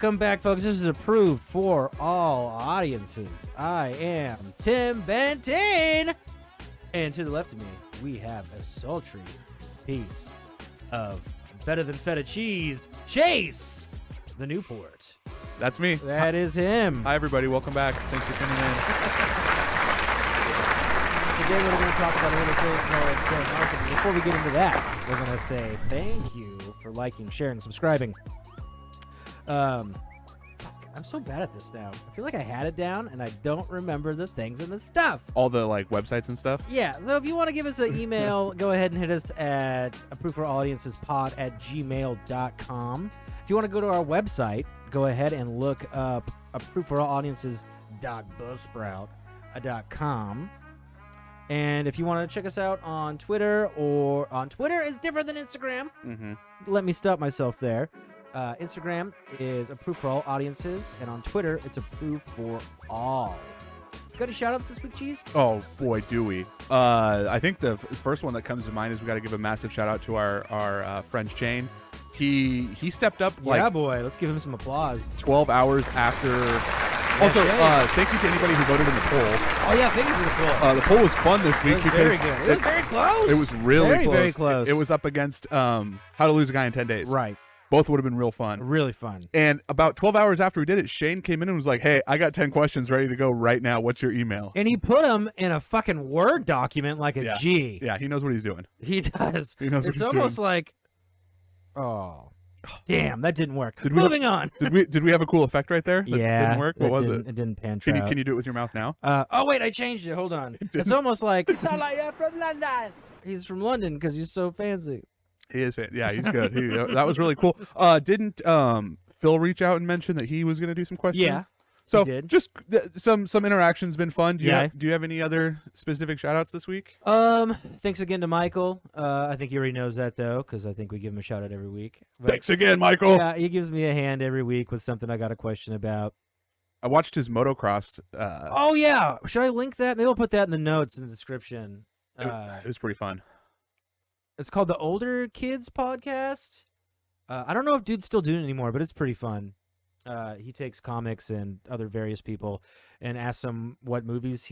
Welcome back, folks. This is approved for all audiences. I am Tim Benton. And to the left of me, we have a sultry piece of better than feta cheese, Chase, the Newport. That's me. That is him. Hi, everybody. Welcome back. Thanks for tuning in. Today we're going to talk about a little thing called before we get into that, we're going to say thank you for liking, sharing, subscribing. I'm so bad at this now. I feel like I had it down, and I don't remember the things and the stuff. All the websites and stuff. Yeah. So if you want to give us an email, go ahead and hit us at approveforallaudiences@gmail.com. If you want to go to our website, go ahead and look up approveforallaudiences.buzzsprout.com. And if you want to check us out on Twitter, or on Twitter is different than Instagram. Mm-hmm. Let me stop myself there. Instagram is Approved for All Audiences, and on Twitter, it's Approved for All. Got any shout-outs this week, Cheese? Oh, boy, do we. I think the first one that comes to mind is we got to give a massive shout-out to our friend Shane. He stepped up Yeah, boy. Let's give him some applause. 12 hours after... Also, thank you to anybody who voted in the poll. Oh, yeah, thank you for the poll. The poll was fun this week because very good. It was very close. It was really close. Very close. It was up against How to Lose a Guy in 10 Days. Right. Both would have been real fun. Really fun. And about 12 hours after we did it, Shane came in and was like, hey, I got 10 questions ready to go right now. What's your email? And he put them in a fucking Word document like a G. Yeah, he knows what he's doing. He does. He knows what he's doing. It's almost like, oh, damn, that didn't work. Moving on. Did we have a cool effect right there? That didn't work? What was it? It didn't pan Can out. you do it with your mouth now? Oh, wait, I changed it. Hold on. It's almost like, you sound like you're from London. He's from London because he's so fancy. He is. Yeah, he's good. That was really cool. Didn't Phil reach out and mention that he was going to do some questions? Yeah. So he did. Just some interaction's been fun. Do Yeah. you have any other specific shout outs this week? Thanks again to Michael. I think he already knows that though, because I think we give him a shout out every week. But, Thanks again, Michael. Yeah, he gives me a hand every week with something I got a question about. I watched his motocross. Oh yeah, should I link that? Maybe I'll put that in the notes in the description. It was pretty fun. It's called the Older Kids Podcast. I don't know if dude's still doing it anymore, but it's pretty fun. He takes comics and other various people and asks them what movies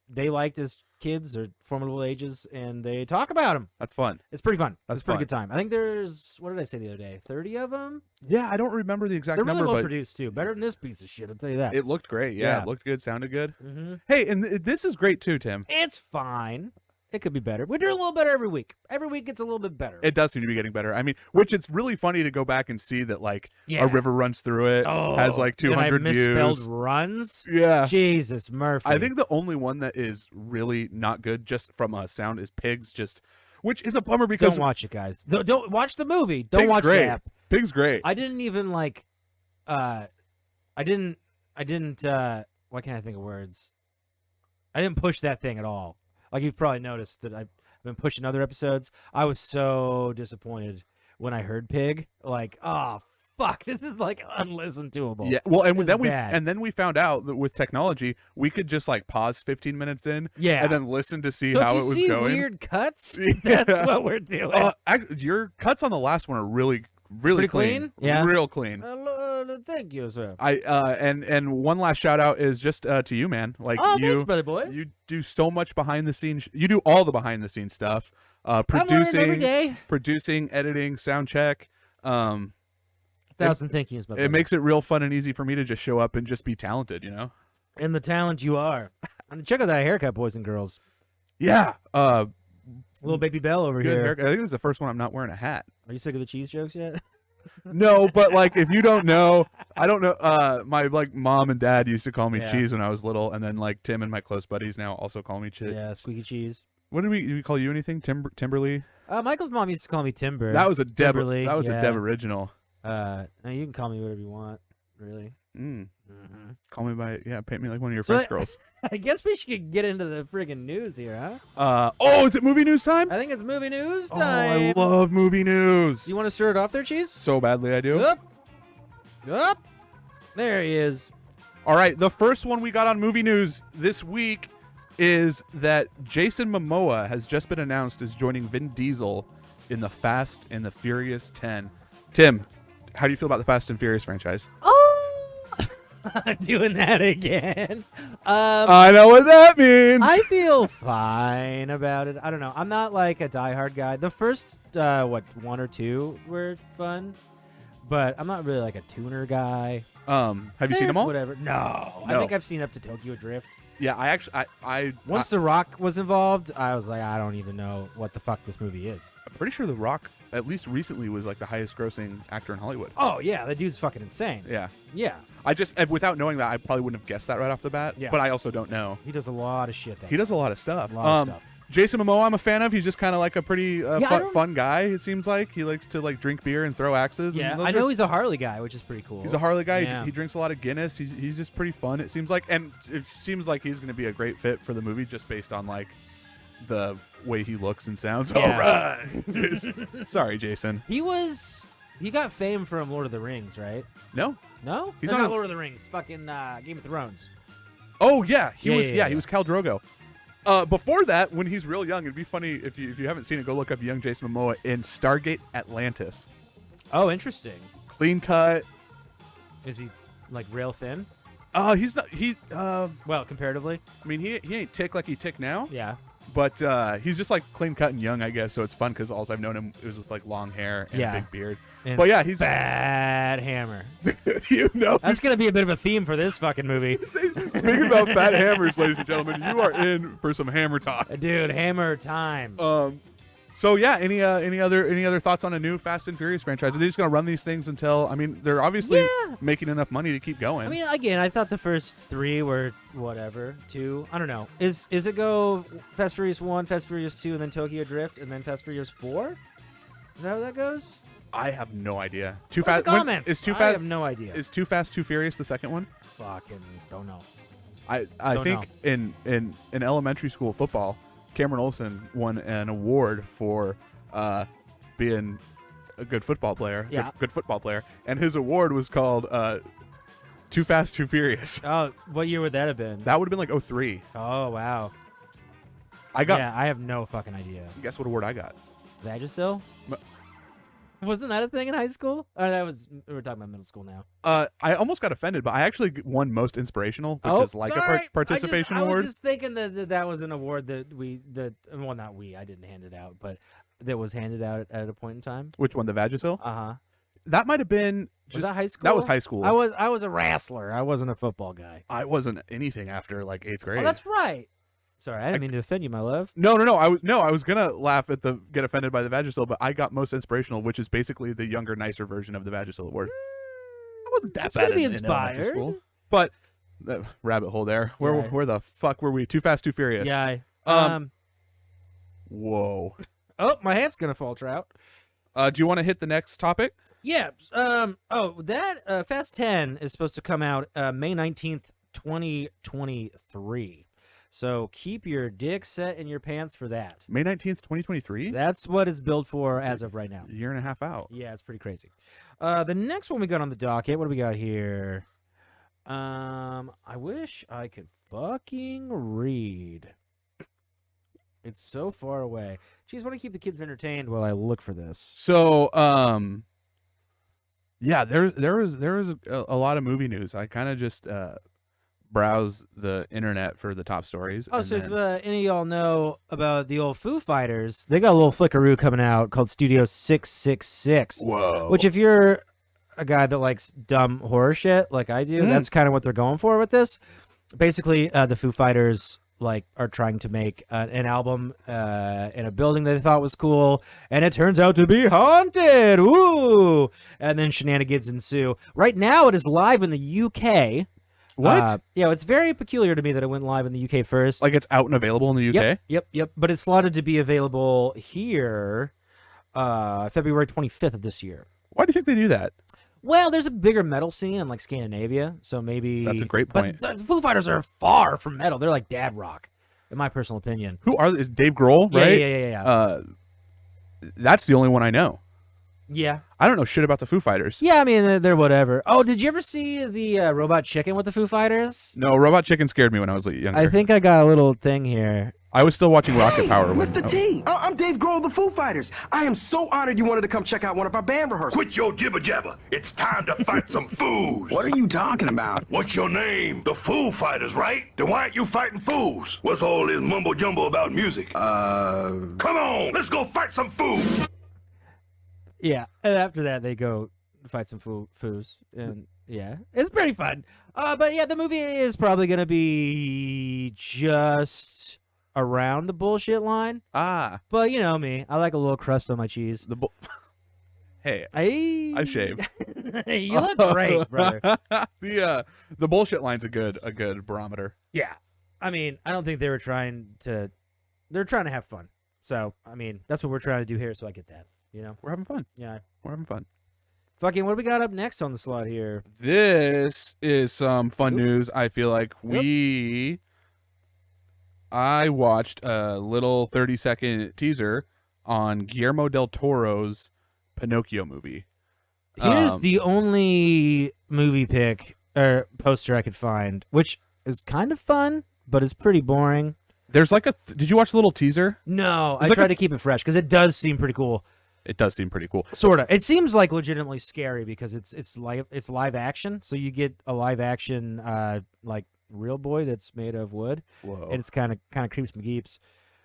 they liked as kids or formidable ages, and they talk about them. That's fun. It's pretty fun. That's it's a pretty fun. good time. I think there's, what did I say the other day? 30 of them? Yeah, I don't remember the exact They're number, really well but produced too. Better than this piece of shit, I'll tell you that. it looked great. Yeah, Yeah. it looked good, sounded good. Mm-hmm. Hey, and this is great too, Tim. It's fine. It could be better. We're doing a little better every week. Every week gets a little bit better. It does seem to be getting better. I mean, which it's really funny to go back and see that Yeah. a river runs through it, has 200 and I misspelled views. runs. Yeah. Jesus, Murphy. I think the only one that is really not good just from a sound is Pigs, which is a bummer because don't watch it, guys. Don't watch the movie. Don't Pig's watch great. the app. Pig's great. I didn't even I didn't why can't I think of words? I didn't push that thing at all. Like you've probably noticed that I've been pushing other episodes. I was so disappointed when I heard Pig. Like, oh fuck, this is unlisten-toable. Yeah, well, and This is then we found out that with technology, we could just pause 15 minutes in, Yeah. and then listen to see Don't how you it was see going. weird cuts? Yeah. That's what we're doing. Your cuts on the last one are really Pretty clean? Yeah. real clean. Thank you, sir. And one last shout out is just to you, man. Thanks, brother boy. You do so much behind the scenes. You do all the behind the scenes stuff. I'm learning every day. Producing, editing, sound check. 1,000 thank yous, my brother. It makes it real fun and easy for me to just show up and just be talented, you know? And the talent you are. And check out that haircut, boys and girls. Yeah. Little baby Belle over Good here. haircut. I think it was the first one I'm not wearing a hat. Are you sick of the cheese jokes yet? No, but if you don't know, I don't know. My mom and dad used to call me Yeah. Cheese when I was little, and then Tim and my close buddies now also call me Cheese. Yeah, squeaky cheese. What did we call you? Anything? Timberly? Michael's mom used to call me Timber. That was a Deb. Timberly, That was yeah. a Deb original. No, you can call me whatever you want, really. Call me paint me like one of your So French girls. I guess we should get into the friggin' news here, huh? Is it movie news time? I think it's movie news Oh, time. I love movie news. You want to start it off there, Cheese? So badly I do. Up. There he is. All right, the first one we got on movie news this week is that Jason Momoa has just been announced as joining Vin Diesel in the Fast and the Furious 10. Tim, How do you feel about the Fast and Furious franchise? Oh, doing that again. I know what that means. I feel fine about it. I don't know. I'm not like a diehard guy. The first, one or two were fun, but I'm not really like a tuner guy. Have you seen them all? Whatever. No. I think I've seen up to Tokyo Drift. Yeah, I actually, Once The Rock was involved, I was like, I don't even know what the fuck this movie is. I'm pretty sure The Rock, at least recently, was like the highest grossing actor in Hollywood. Oh, yeah. The dude's fucking insane. Yeah. Yeah. I just, without knowing that, I probably wouldn't have guessed that right off the bat. Yeah. But I also don't know. He does a lot of shit. He does a lot of stuff. A lot of stuff. Jason Momoa, I'm a fan of. He's just kind of like a pretty fun guy, it seems like. He likes to like drink beer and throw axes. Yeah, and I know he's a Harley guy, which is pretty cool. He's a Harley guy. Yeah. He drinks a lot of Guinness. He's just pretty fun, it seems like. And it seems like he's going to be a great fit for the movie just based on like the way he looks and sounds. Yeah. All right. Sorry, Jason. He got fame from Lord of the Rings, right? No? No? He's No, not not Lord of the Rings. Fucking Game of Thrones. Oh, yeah. He was Yeah. he was Khal Drogo. Before that, when he's real young, it'd be funny if you haven't seen it, go look up young Jason Momoa in Stargate Atlantis. Oh, interesting. Clean cut. Is he like real thin? He's not Well, comparatively. I mean, he ain't tick like he tick now, Yeah. but he's just like clean cut and young, I guess. So it's fun because all I've known him is with like long hair and Yeah. a big beard. And But yeah, he's Bad Hammer. That's gonna be a bit of a theme for this fucking movie. Speaking about fat hammers, ladies and gentlemen, you are in for some hammer talk. Dude, Hammer time. So yeah, any other thoughts on a new Fast and Furious franchise? Are they just gonna run these things until? I mean, they're obviously making enough money to keep going. I mean, again, I thought the first three were whatever. Two, I don't know. Is it go Fast Furious 1, Fast Furious 2, and then Tokyo Drift, and then Fast Furious 4? Is that how that goes? I have no idea. Too Fast. fast. Comments. Is Too I Fast? have no idea. Is Too Fast, Too Furious the second one? Fucking don't know. I Don't think in elementary school football, Cameron Olsen won an award for being a good football player. Yeah. Good football player, and his award was called Too Fast, Too Furious. Oh, what year would that have been? That would have been like 03. Oh wow. I got. Yeah, I have no fucking idea. Guess what award I got? Vagisil? Wasn't that a thing in high school? Or we're talking about middle school now. I almost got offended, but I actually won most inspirational, which is like a participation I award. was just thinking that was an award well, not we, I didn't hand it out, but that was handed out at a point in time. Which one, the Vagisil? Uh-huh. That might have been Was that high school? That was high school. I was a wrestler. I wasn't a football guy. I wasn't anything after like 8th grade. Oh, that's right. Sorry, I didn't mean to offend you, my love. No. I was gonna laugh at get offended by the Vagisil, but I got most inspirational, which is basically the younger, nicer version of the Vagisil award. I wasn't that It's bad gonna be in elementary inspired. school, but rabbit hole there. Where the fuck were we? Too Fast, Too Furious. Yeah. Whoa. Oh, my hand's gonna fall, Trout. Do you want to hit the next topic? Yeah. That Fast 10 is supposed to come out May 19th, 2023. So keep your dick set in your pants for that. May 19th, 2023. That's what it's billed for as of right now. A year and a half out. Yeah, it's pretty crazy. The next one we got on the docket, what do we got here? I wish I could fucking read. It's so far away. Jeez, want to keep the kids entertained while I look for this. So, yeah, there was a lot of movie news. I kind of just browse the internet for the top stories. Oh, so if any of y'all know about the old Foo Fighters, they got a little flickaroo coming out called Studio 666. Whoa. Which, if you're a guy that likes dumb horror shit like I do, that's kind of what they're going for with this. Basically, the Foo Fighters are trying to make an album in a building that they thought was cool, and it turns out to be haunted. Woo! And then shenanigans ensue. Right now, it is live in the UK. What? Yeah, it's very peculiar to me that it went live in the UK first. Like it's out and available in the UK? Yep. But it's slotted to be available here February 25th of this year. Why do you think they do that? Well, there's a bigger metal scene in like Scandinavia, so maybe That's a great point. But the Foo Fighters are far from metal. They're like dad rock, in my personal opinion. Who are is Dave Grohl, right? Yeah. That's the only one I know. Yeah. I don't know shit about the Foo Fighters. Yeah, I mean, they're whatever. Oh, did you ever see the Robot Chicken with the Foo Fighters? No, Robot Chicken scared me when I was younger. I think I got a little thing here. I was still watching Rocket Power. When, Mr. T, I'm Dave Grohl of the Foo Fighters. I am so honored you wanted to come check out one of our band rehearsals. Quit your jibber jabber. It's time to fight some fools. What are you talking about? What's your name? The Foo Fighters, right? Then why aren't you fighting fools? What's all this mumbo jumbo about music? Come on, let's go fight some fools. Yeah, and after that they go fight some foos, and yeah, it's pretty fun. But yeah, the movie is probably gonna be just around the bullshit line. But you know me, I like a little crust on my cheese. Hey, Hey, I shave. You look great, brother. The bullshit line's a good barometer. Yeah, I mean, I don't think they were trying to. They're trying to have fun. So I mean, that's what we're trying to do here. So I get that. You know, We're having fun. yeah. We're having fun. Fucking, what do we got up next on the slot here? This is some fun news. I feel like I watched a little 30-second teaser on Guillermo del Toro's Pinocchio movie. Here's the only movie pic or poster I could find, which is kind of fun, but it's pretty boring. There's like did you watch the little teaser? No, I like try to keep it fresh because it does seem pretty cool. It does seem pretty cool. Sorta. It seems like legitimately scary because it's live action, so you get a live action like real boy that's made of wood. Whoa. And it's kind of creeps me geeps.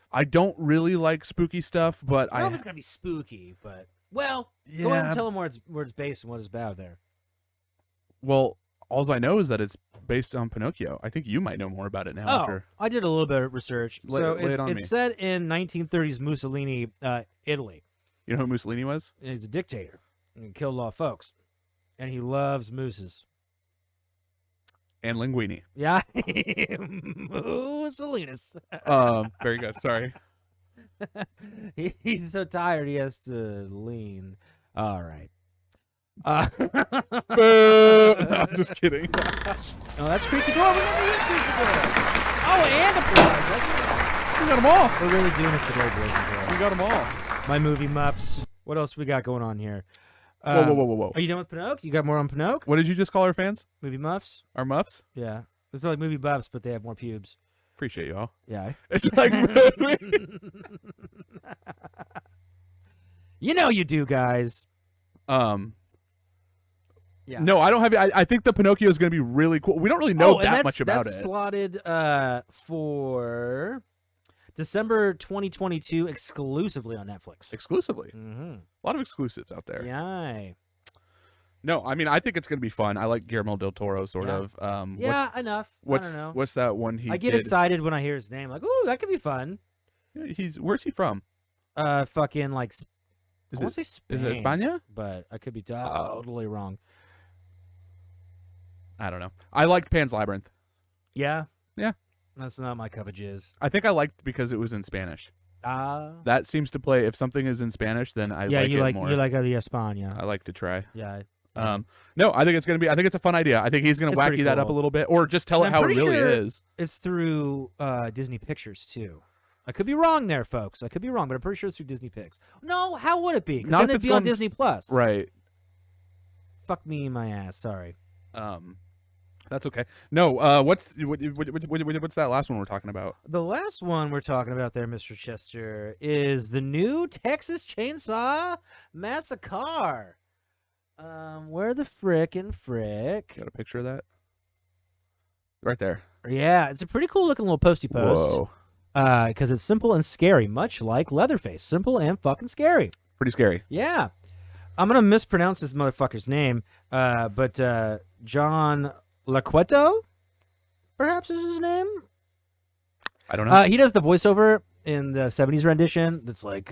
I don't really like spooky stuff, but I don't know if it's gonna be spooky, but go ahead and tell them where it's based and what it's about there. Well, all I know is that it's based on Pinocchio. I think you might know more about it now. Oh, I did a little bit of research. Lay it on me. It's set in 1930s Mussolini, Italy. You know who Mussolini was? He's a dictator and he killed a lot of folks, and he loves mooses. And linguini. Yeah, Mussolinus. Very good. Sorry. He's so tired he has to lean. All right. I'm just kidding. Oh, that's creepy door. We never used creepy door. Oh, and applause. We got them all. We're really doing it today, boys and girls. We got them all. My movie muffs. What else we got going on here? Whoa. Are you done with Pinocchio? You got more on Pinocchio? What did you just call our fans? Movie muffs? Our muffs? Yeah. It's like movie buffs, but they have more pubes. Appreciate you all. Yeah. It's like You know you do, guys. Yeah. Yeah. No, I don't have. I think the Pinocchio is going to be really cool. We don't really know that much about that's it. Slotted for December 2022 exclusively on Netflix. Exclusively. Mm-hmm. A lot of exclusives out there. Yeah. No, I mean I think it's going to be fun. I like Guillermo del Toro, sort of. Yeah, enough. I don't know. What's that one he? I get did? excited when I hear his name. Like, ooh, that could be fun. Where's he from? Fucking like. Is I won't say Spain, Is it España? but I could be totally wrong. I don't know. I liked Pan's Labyrinth. Yeah. Yeah. That's not my cup of jizz. I think I liked because it was in Spanish. Ah. That seems to play. If something is in Spanish, then I Yeah, like you it like more. you like the España. I like to try. Yeah. No, I think it's gonna be. I think it's a fun idea. I think he's gonna It's wacky pretty that up a cool. little bit, or just tell And it I'm how it pretty really sure is. It's through Disney Pictures too. I could be wrong there, folks. I could be wrong, but I'm pretty sure it's through Disney Pix. No, how would it be? 'Cause Not then if it'd it's be on going- Disney Plus. Right. Fuck me in my ass. Sorry. That's okay. No. What's that last one we're talking about? The last one we're talking about there, Mr. Chester, is the new Texas Chainsaw Massacre. Where the frickin' frick? Got a picture of that? Right there. Yeah, it's a pretty cool looking little posty post. Whoa. Because it's simple and scary, much like Leatherface. Simple and fucking scary. Pretty scary. Yeah. I'm going to mispronounce this motherfucker's name, but John Laqueto, perhaps is his name? I don't know. He does the voiceover in the 70s rendition that's like,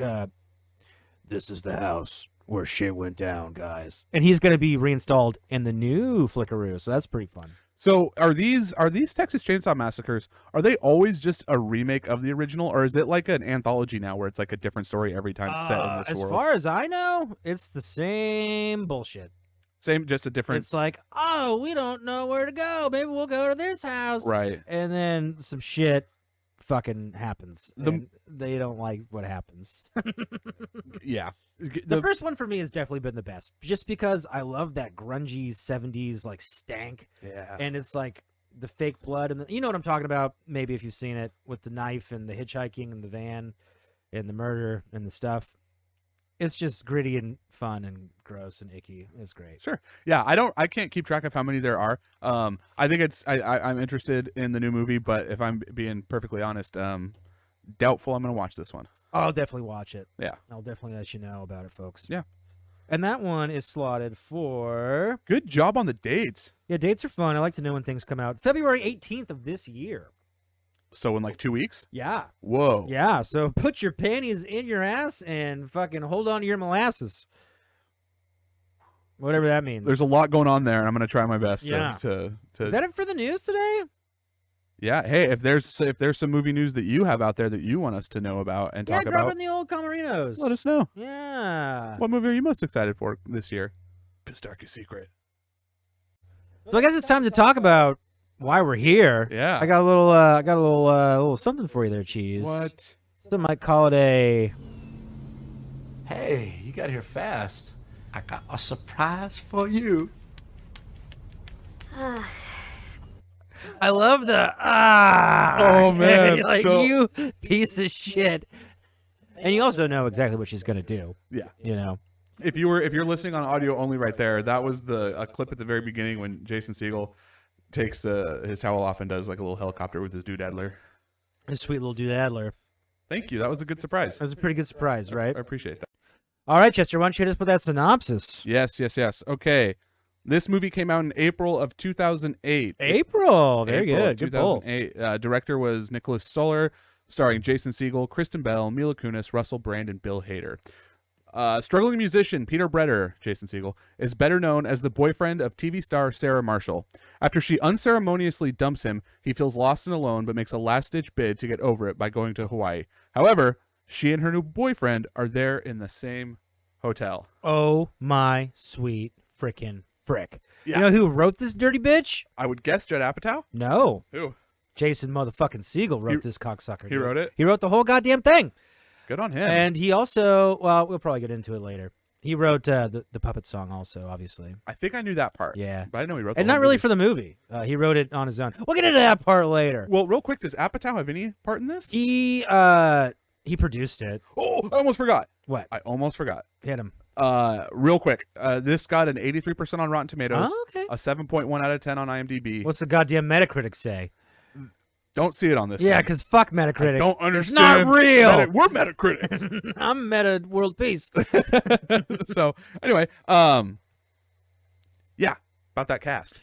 this is the house where shit went down, guys. And he's going to be reinstalled in the new Flickaroo, so that's pretty fun. So are these Texas Chainsaw Massacres? Are they always just a remake of the original, or is it like an anthology now where it's like a different story every time set in this as world? As far as I know, it's the same bullshit. Same, just a different. It's like, oh, we don't know where to go. Maybe we'll go to this house. Right. And then some shit fucking happens. And they don't like what happens. Yeah. The first one for me has definitely been the best. Just because I love that grungy 70s like stank. Yeah. And it's like the fake blood and you know what I'm talking about. Maybe if you've seen it with the knife and the hitchhiking and the van and the murder and the stuff. It's just gritty and fun and gross and icky. It's great. Sure. Yeah, I can't keep track of how many there are. I think I'm interested in the new movie, but if I'm being perfectly honest, doubtful I'm going to watch this one. I'll definitely watch it. Yeah. I'll definitely let you know about it, folks. Yeah. And that one is slotted for... Good job on the dates. Yeah, dates are fun. I like to know when things come out. February 18th of this year. So in like 2 weeks? Yeah. Whoa. Yeah, so put your panties in your ass and fucking hold on to your molasses. Whatever that means. There's a lot going on there, and I'm going to try my best to Is that it for the news today? Yeah. Hey, if there's some movie news that you have out there that you want us to know about and talk drop about, in the old Comarinos. let us know. Yeah. What movie are you most excited for this year? Pistarchy Secret. So I guess it's time to talk about why we're here. Yeah. I got a little something for you there, Cheese. What? Some might call it a... Hey, you got here fast. I got a surprise for you. I love the Oh, man. like So- you piece of shit. And you also know exactly what she's gonna do. Yeah. You know. If you're listening on audio only right there, that was a clip at the very beginning when Jason Segel takes his towel off and does like a little helicopter with his doodadler. His sweet little dude Adler. Thank you. That was a good surprise. That was a pretty good surprise, right? I appreciate that. All right, Chester, why don't you hit us with that synopsis? Yes. Okay. This movie came out in April of 2008. April. Very April good. of Good pull. 2008. Director was Nicholas Stoller, starring Jason Segel, Kristen Bell, Mila Kunis, Russell Brand, and Bill Hader. Struggling musician Peter Breder, Jason Segel, is better known as the boyfriend of TV star Sarah Marshall. After she unceremoniously dumps him, he feels lost and alone, but makes a last-ditch bid to get over it by going to Hawaii. However, she and her new boyfriend are there in the same hotel. Oh my sweet frickin' frick. Yeah. You know who wrote this dirty bitch? I would guess Judd Apatow? No. Who? Jason motherfucking Segel wrote this cocksucker. He wrote it? He wrote the whole goddamn thing. Good on him. And he also, well, we'll probably get into it later. He wrote the puppet song also, obviously. I think I knew that part. Yeah. But I know he wrote the And whole not really movie. for the movie. He wrote it on his own. We'll get into that part later. Well, real quick, does Apatow have any part in this? He produced it. Oh, I almost forgot. What? I almost forgot. Hit him. Real quick, this got an 83% on Rotten Tomatoes, Oh, okay. a 7.1 out of 10 on IMDb. What's the goddamn Metacritic say? Don't see it on this. Yeah, one. because fuck Metacritic. I don't It's understand. not real. We're Metacritics. I'm Meta World Peace. So anyway, yeah, about that cast.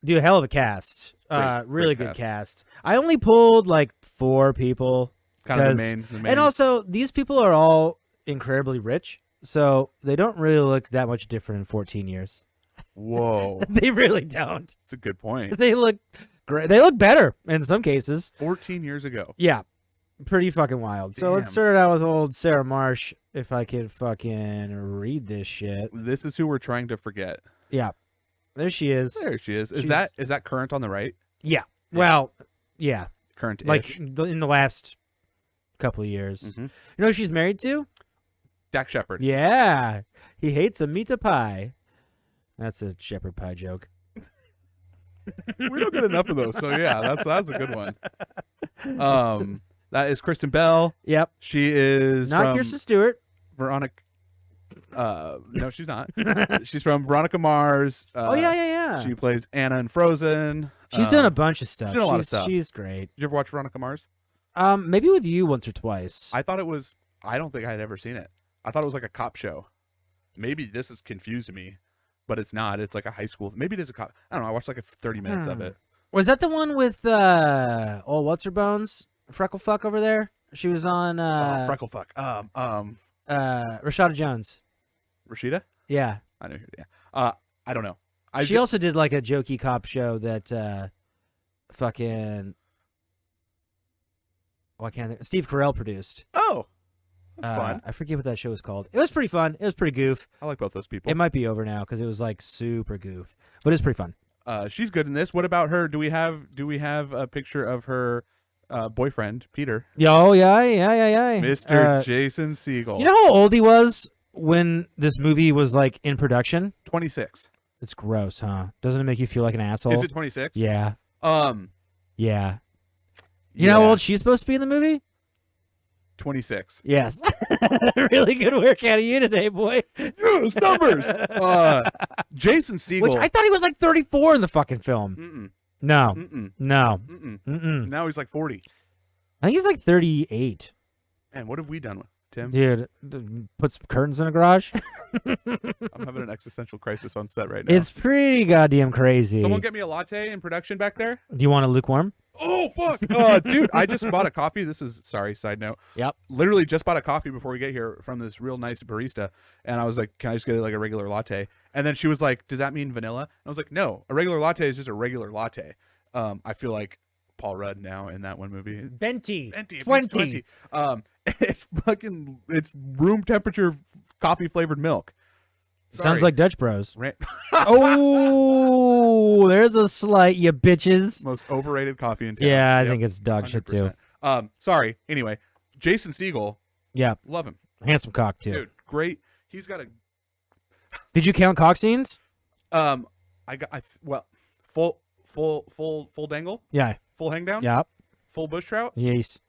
Do a hell of a cast. Really great good cast. I only pulled like 4 people. Kind of the 'cause- main. And also, these people are all incredibly rich, so they don't really look that much different in 14 years. Whoa, They really don't. that's a good point. They look great. They look better in some cases. 14 years ago. Yeah. Pretty fucking wild. So let's Damn. start out with old Sarah Marsh, if I can fucking read this shit. This is who we're trying to forget. Yeah. There she is. There she is. Is She's- that current on the right? Yeah. Well, yeah. Current Like in the last couple of years. Mhm. You know who she's married to? Dak Shepard. Yeah. He hates a meat pie. That's a shepherd pie joke. We don't get enough of those, so yeah, that's a good one. That is Kristen Bell. Yep. She is Not from Kirsten Stewart. Veronica. No, she's not. She's from Veronica Mars. Oh, yeah. She plays Anna in Frozen. She's done a bunch of stuff. she's done a lot of stuff. She's great. Did you ever watch Veronica Mars? Maybe with you once or twice. I thought it was. I don't think I had ever seen it. I thought it was like a cop show. Maybe this has confused me, but it's not. It's like a high school. Maybe it is a cop. I don't know. I watched like 30 minutes of it. Was that the one with old what's her bones? Freckle fuck over there? She was on Freckle fuck. Rashada Jones. Rashida. Yeah. I know. Yeah. I don't know. She also did like a jokey cop show that fucking why can't I think? Steve Carell produced. Oh, that's fun. I forget what that show was called. It was pretty fun. It was pretty goof. I like both those people. It might be over now because it was like super goof, but it's pretty fun. She's good in this. What about her? Do we have a picture of her boyfriend, Peter? Yeah, yeah. Mr. Jason Segel. You know how old he was when this movie was like in production? 26. It's gross, huh? Doesn't it make you feel like an asshole? Is it 26? Yeah. Yeah. You know how old she's supposed to be in the movie? 26. Yes. Really good work out of you today, boy. Yes, numbers. Jason Segel. Which I thought he was like 34 in the fucking film. Mm-mm. No. Mm-mm. No. Mm-mm. Mm-mm. Now he's like 40. I think he's like 38. And what have we done with Tim? Dude, put some curtains in a garage. I'm having an existential crisis on set right now. It's pretty goddamn crazy. Someone get me a latte in production back there. Do you want a lukewarm? Oh fuck, dude! I just bought a coffee. This is side note. Yep. Literally just bought a coffee before we get here from this real nice barista, and I was like, "Can I just get like a regular latte?" And then she was like, "Does that mean vanilla?" And I was like, "No, a regular latte is just a regular latte." I feel like Paul Rudd now in that one movie. Venti. It means 20. It's room temperature coffee flavored milk. Sounds like Dutch Bros. Right. Oh, there's a slight, you bitches. Most overrated coffee in town. Yeah, I Yep. think it's dog shit too. 100%. Sorry. Anyway, Jason Segel, Yeah, love him, handsome cock too. dude. Great. He's got a Did you count cock scenes? full dangle, Yeah. full hang down, Yep. full bush trout, Yes.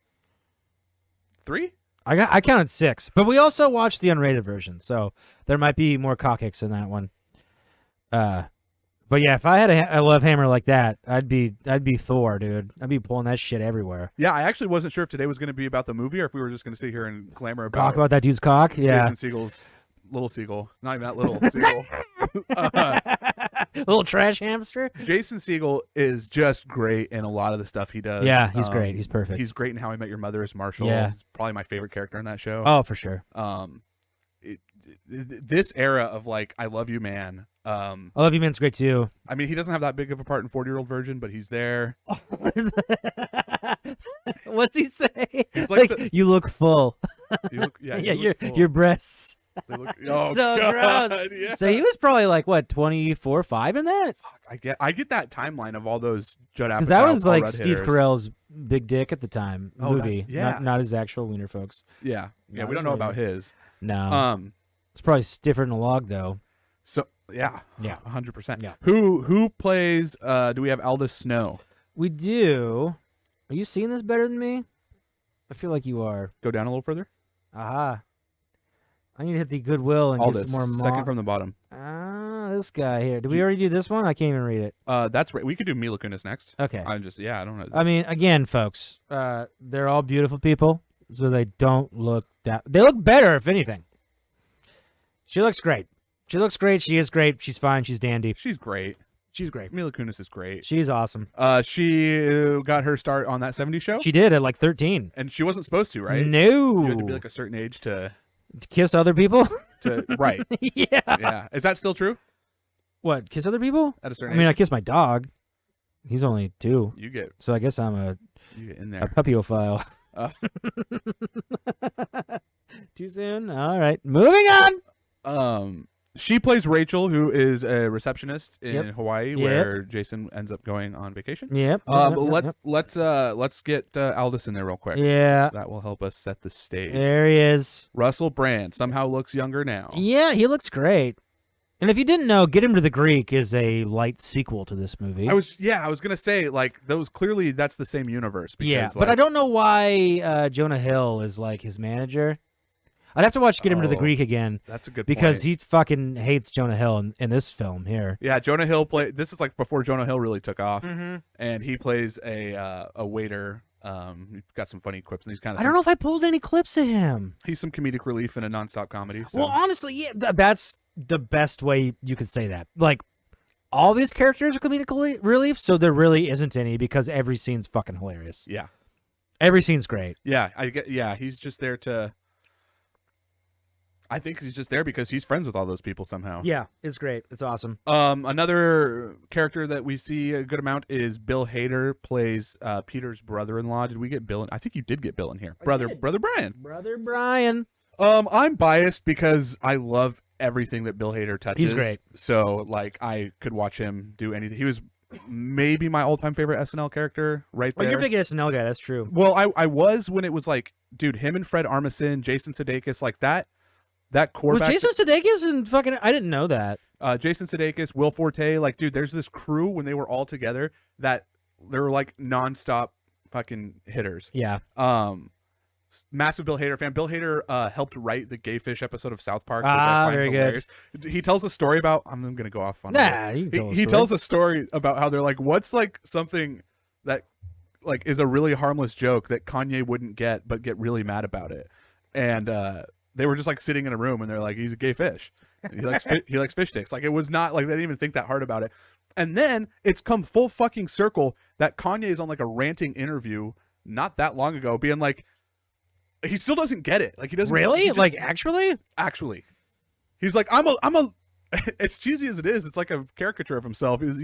3. I counted 6, but we also watched the unrated version, so there might be more cock hicks in that one. But yeah, if I had a love hammer like that, I'd be Thor, dude. I'd be pulling that shit everywhere. Yeah, I actually wasn't sure if today was going to be about the movie or if we were just going to sit here and clamor about Talk about that dude's cock. Yeah. Jason Segel's little seagull. Not even that little seagull. Little trash hamster. Jason Segel is just great in a lot of the stuff he does. Yeah, he's great. He's perfect. He's great in How I Met Your Mother as Marshall. Yeah. He's probably my favorite character in that show. Oh, for sure. This era of like I Love You Man. I Love You Man's great too. I mean, he doesn't have that big of a part in 40-Year-Old Virgin, but he's there. What's he say? He's like you look full. You look, yeah, Yeah, you look full. your breasts. They look, oh, So God, gross. Yeah. So he was probably like what 24, 5 in that? I get that timeline of all those Judd Apatow. Because that was Paul like Rudd Steve hitters. Carell's big dick at the time Oh, movie. that's- yeah. Not his actual wiener, folks. Yeah, Not we don't his know wiener. about his. No, it's probably stiffer than a log though. So yeah, Yeah. 100%. Yeah. Who plays? Do we have Aldous Snow? We do. Are you seeing this better than me? I feel like you are. Go down a little further. Aha. I need to hit the goodwill and Aldous, get some more. second from the bottom. This guy here. Did we already do this one? I can't even read it. That's right. We could do Mila Kunis next. Okay. I don't know. I mean, again, folks, they're all beautiful people, so they don't look that. They look better, if anything. She looks great. She looks great. She is great. She's fine. She's dandy. She's great. She's great. Mila Kunis is great. She's awesome. She got her start on that 70s show. She did at like 13. And she wasn't supposed to, right? No. You had to be like a certain age to Kiss other people? right. Yeah. Yeah. Is that still true? What? Kiss other people? At a I certain mean, age? I kiss my dog. He's only 2. You get So I guess I'm a in there. puppyophile. Uh. Too soon? All right. Moving on. She plays Rachel, who is a receptionist in Yep. Hawaii, Yep. where Jason ends up going on vacation. Yep. Let's get Aldous in there real quick. Yeah. That will help us set the stage. There he is. Russell Brand somehow looks younger now. Yeah, he looks great. And if you didn't know, Get Him to the Greek is a light sequel to this movie. I was gonna say like those clearly that's the same universe. Because, yeah, but like, I don't know why Jonah Hill is like his manager. I'd have to watch Get Him to the Oh, Greek again That's a good because point. he fucking hates Jonah Hill in this film here. Yeah, Jonah Hill this is like before Jonah Hill really took off, Mm-hmm. and he plays a waiter. He's got some funny quips, and he's kind of I don't know if I pulled any clips of him. he's some comedic relief in a nonstop comedy. So. Well, honestly, yeah, that's the best way you could say that. Like, all these characters are comedic relief, so there really isn't any because every scene's fucking hilarious. yeah, Every scene's great. yeah, he's just there to. I think he's just there because he's friends with all those people somehow. Yeah, it's great. It's awesome. Another character that we see a good amount is Bill Hader plays Peter's brother-in-law. Did we get Bill? I think you did get Bill in here. Brother Brian. Brother Brian. I'm biased because I love everything that Bill Hader touches. He's great. So like I could watch him do anything. He was maybe my all-time favorite SNL character right there. Oh, you're a big SNL guy. That's true. Well, I was when it was like, dude, him and Fred Armisen, Jason Sudeikis, like that core. Was Jason Sudeikis and fucking? I didn't know that. Jason Sudeikis, Will Forte, like, dude, there's this crew when they were all together that they're like nonstop fucking hitters. Yeah. Massive Bill Hader fan. Bill Hader helped write the Gay Fish episode of South Park, which I find very hilarious. He tells a story about. I'm gonna go off on. Nah, you can tell a he story. tells a story about how they're like, what's like something that like is a really harmless joke that Kanye wouldn't get, but get really mad about it. And they were just like sitting in a room, and they're like, he's a gay fish. He likes fish sticks. Like it was not like they didn't even think that hard about it. And then it's come full fucking circle that Kanye is on like a ranting interview not that long ago, being like. He still doesn't get it. Like he doesn't Really? he just- Like actually? He's like, I'm a as cheesy as it is, it's like a caricature of himself. Is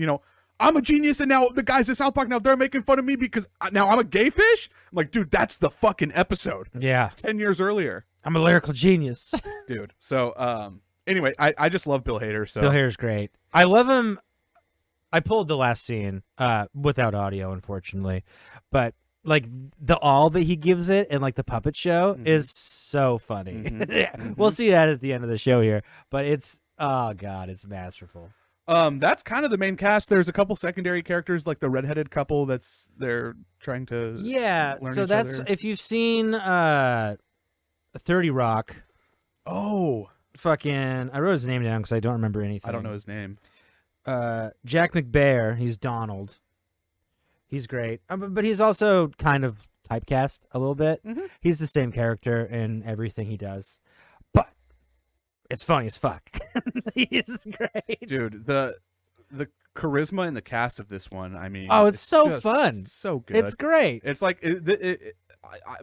I'm a genius, and now the guys at South Park now they're making fun of me because now I'm a gay fish. I'm like, dude, that's the fucking episode. Yeah. 10 years earlier, I'm a lyrical genius. dude. So anyway, I just love Bill Hader. So Bill Hader's great. I love him. I pulled the last scene without audio, unfortunately, but like the all that he gives it and like the puppet show is so funny. Yeah. We'll see that at the end of the show here, but it's oh god, it's masterful. that's kind of the main cast. There's a couple secondary characters like the redheaded couple that's they're trying to learn So each that's other. if you've seen 30 Rock. Oh, Fucking, I wrote his name down because I don't remember anything. I don't know his name. Jack McBair. He's Donald. He's great, but he's also kind of typecast a little bit. Mm-hmm. He's the same character in everything he does, but it's funny as fuck. He's great, Dude, the charisma in the cast of this one, I mean, Oh, it's so just fun. so good. It's great. It's like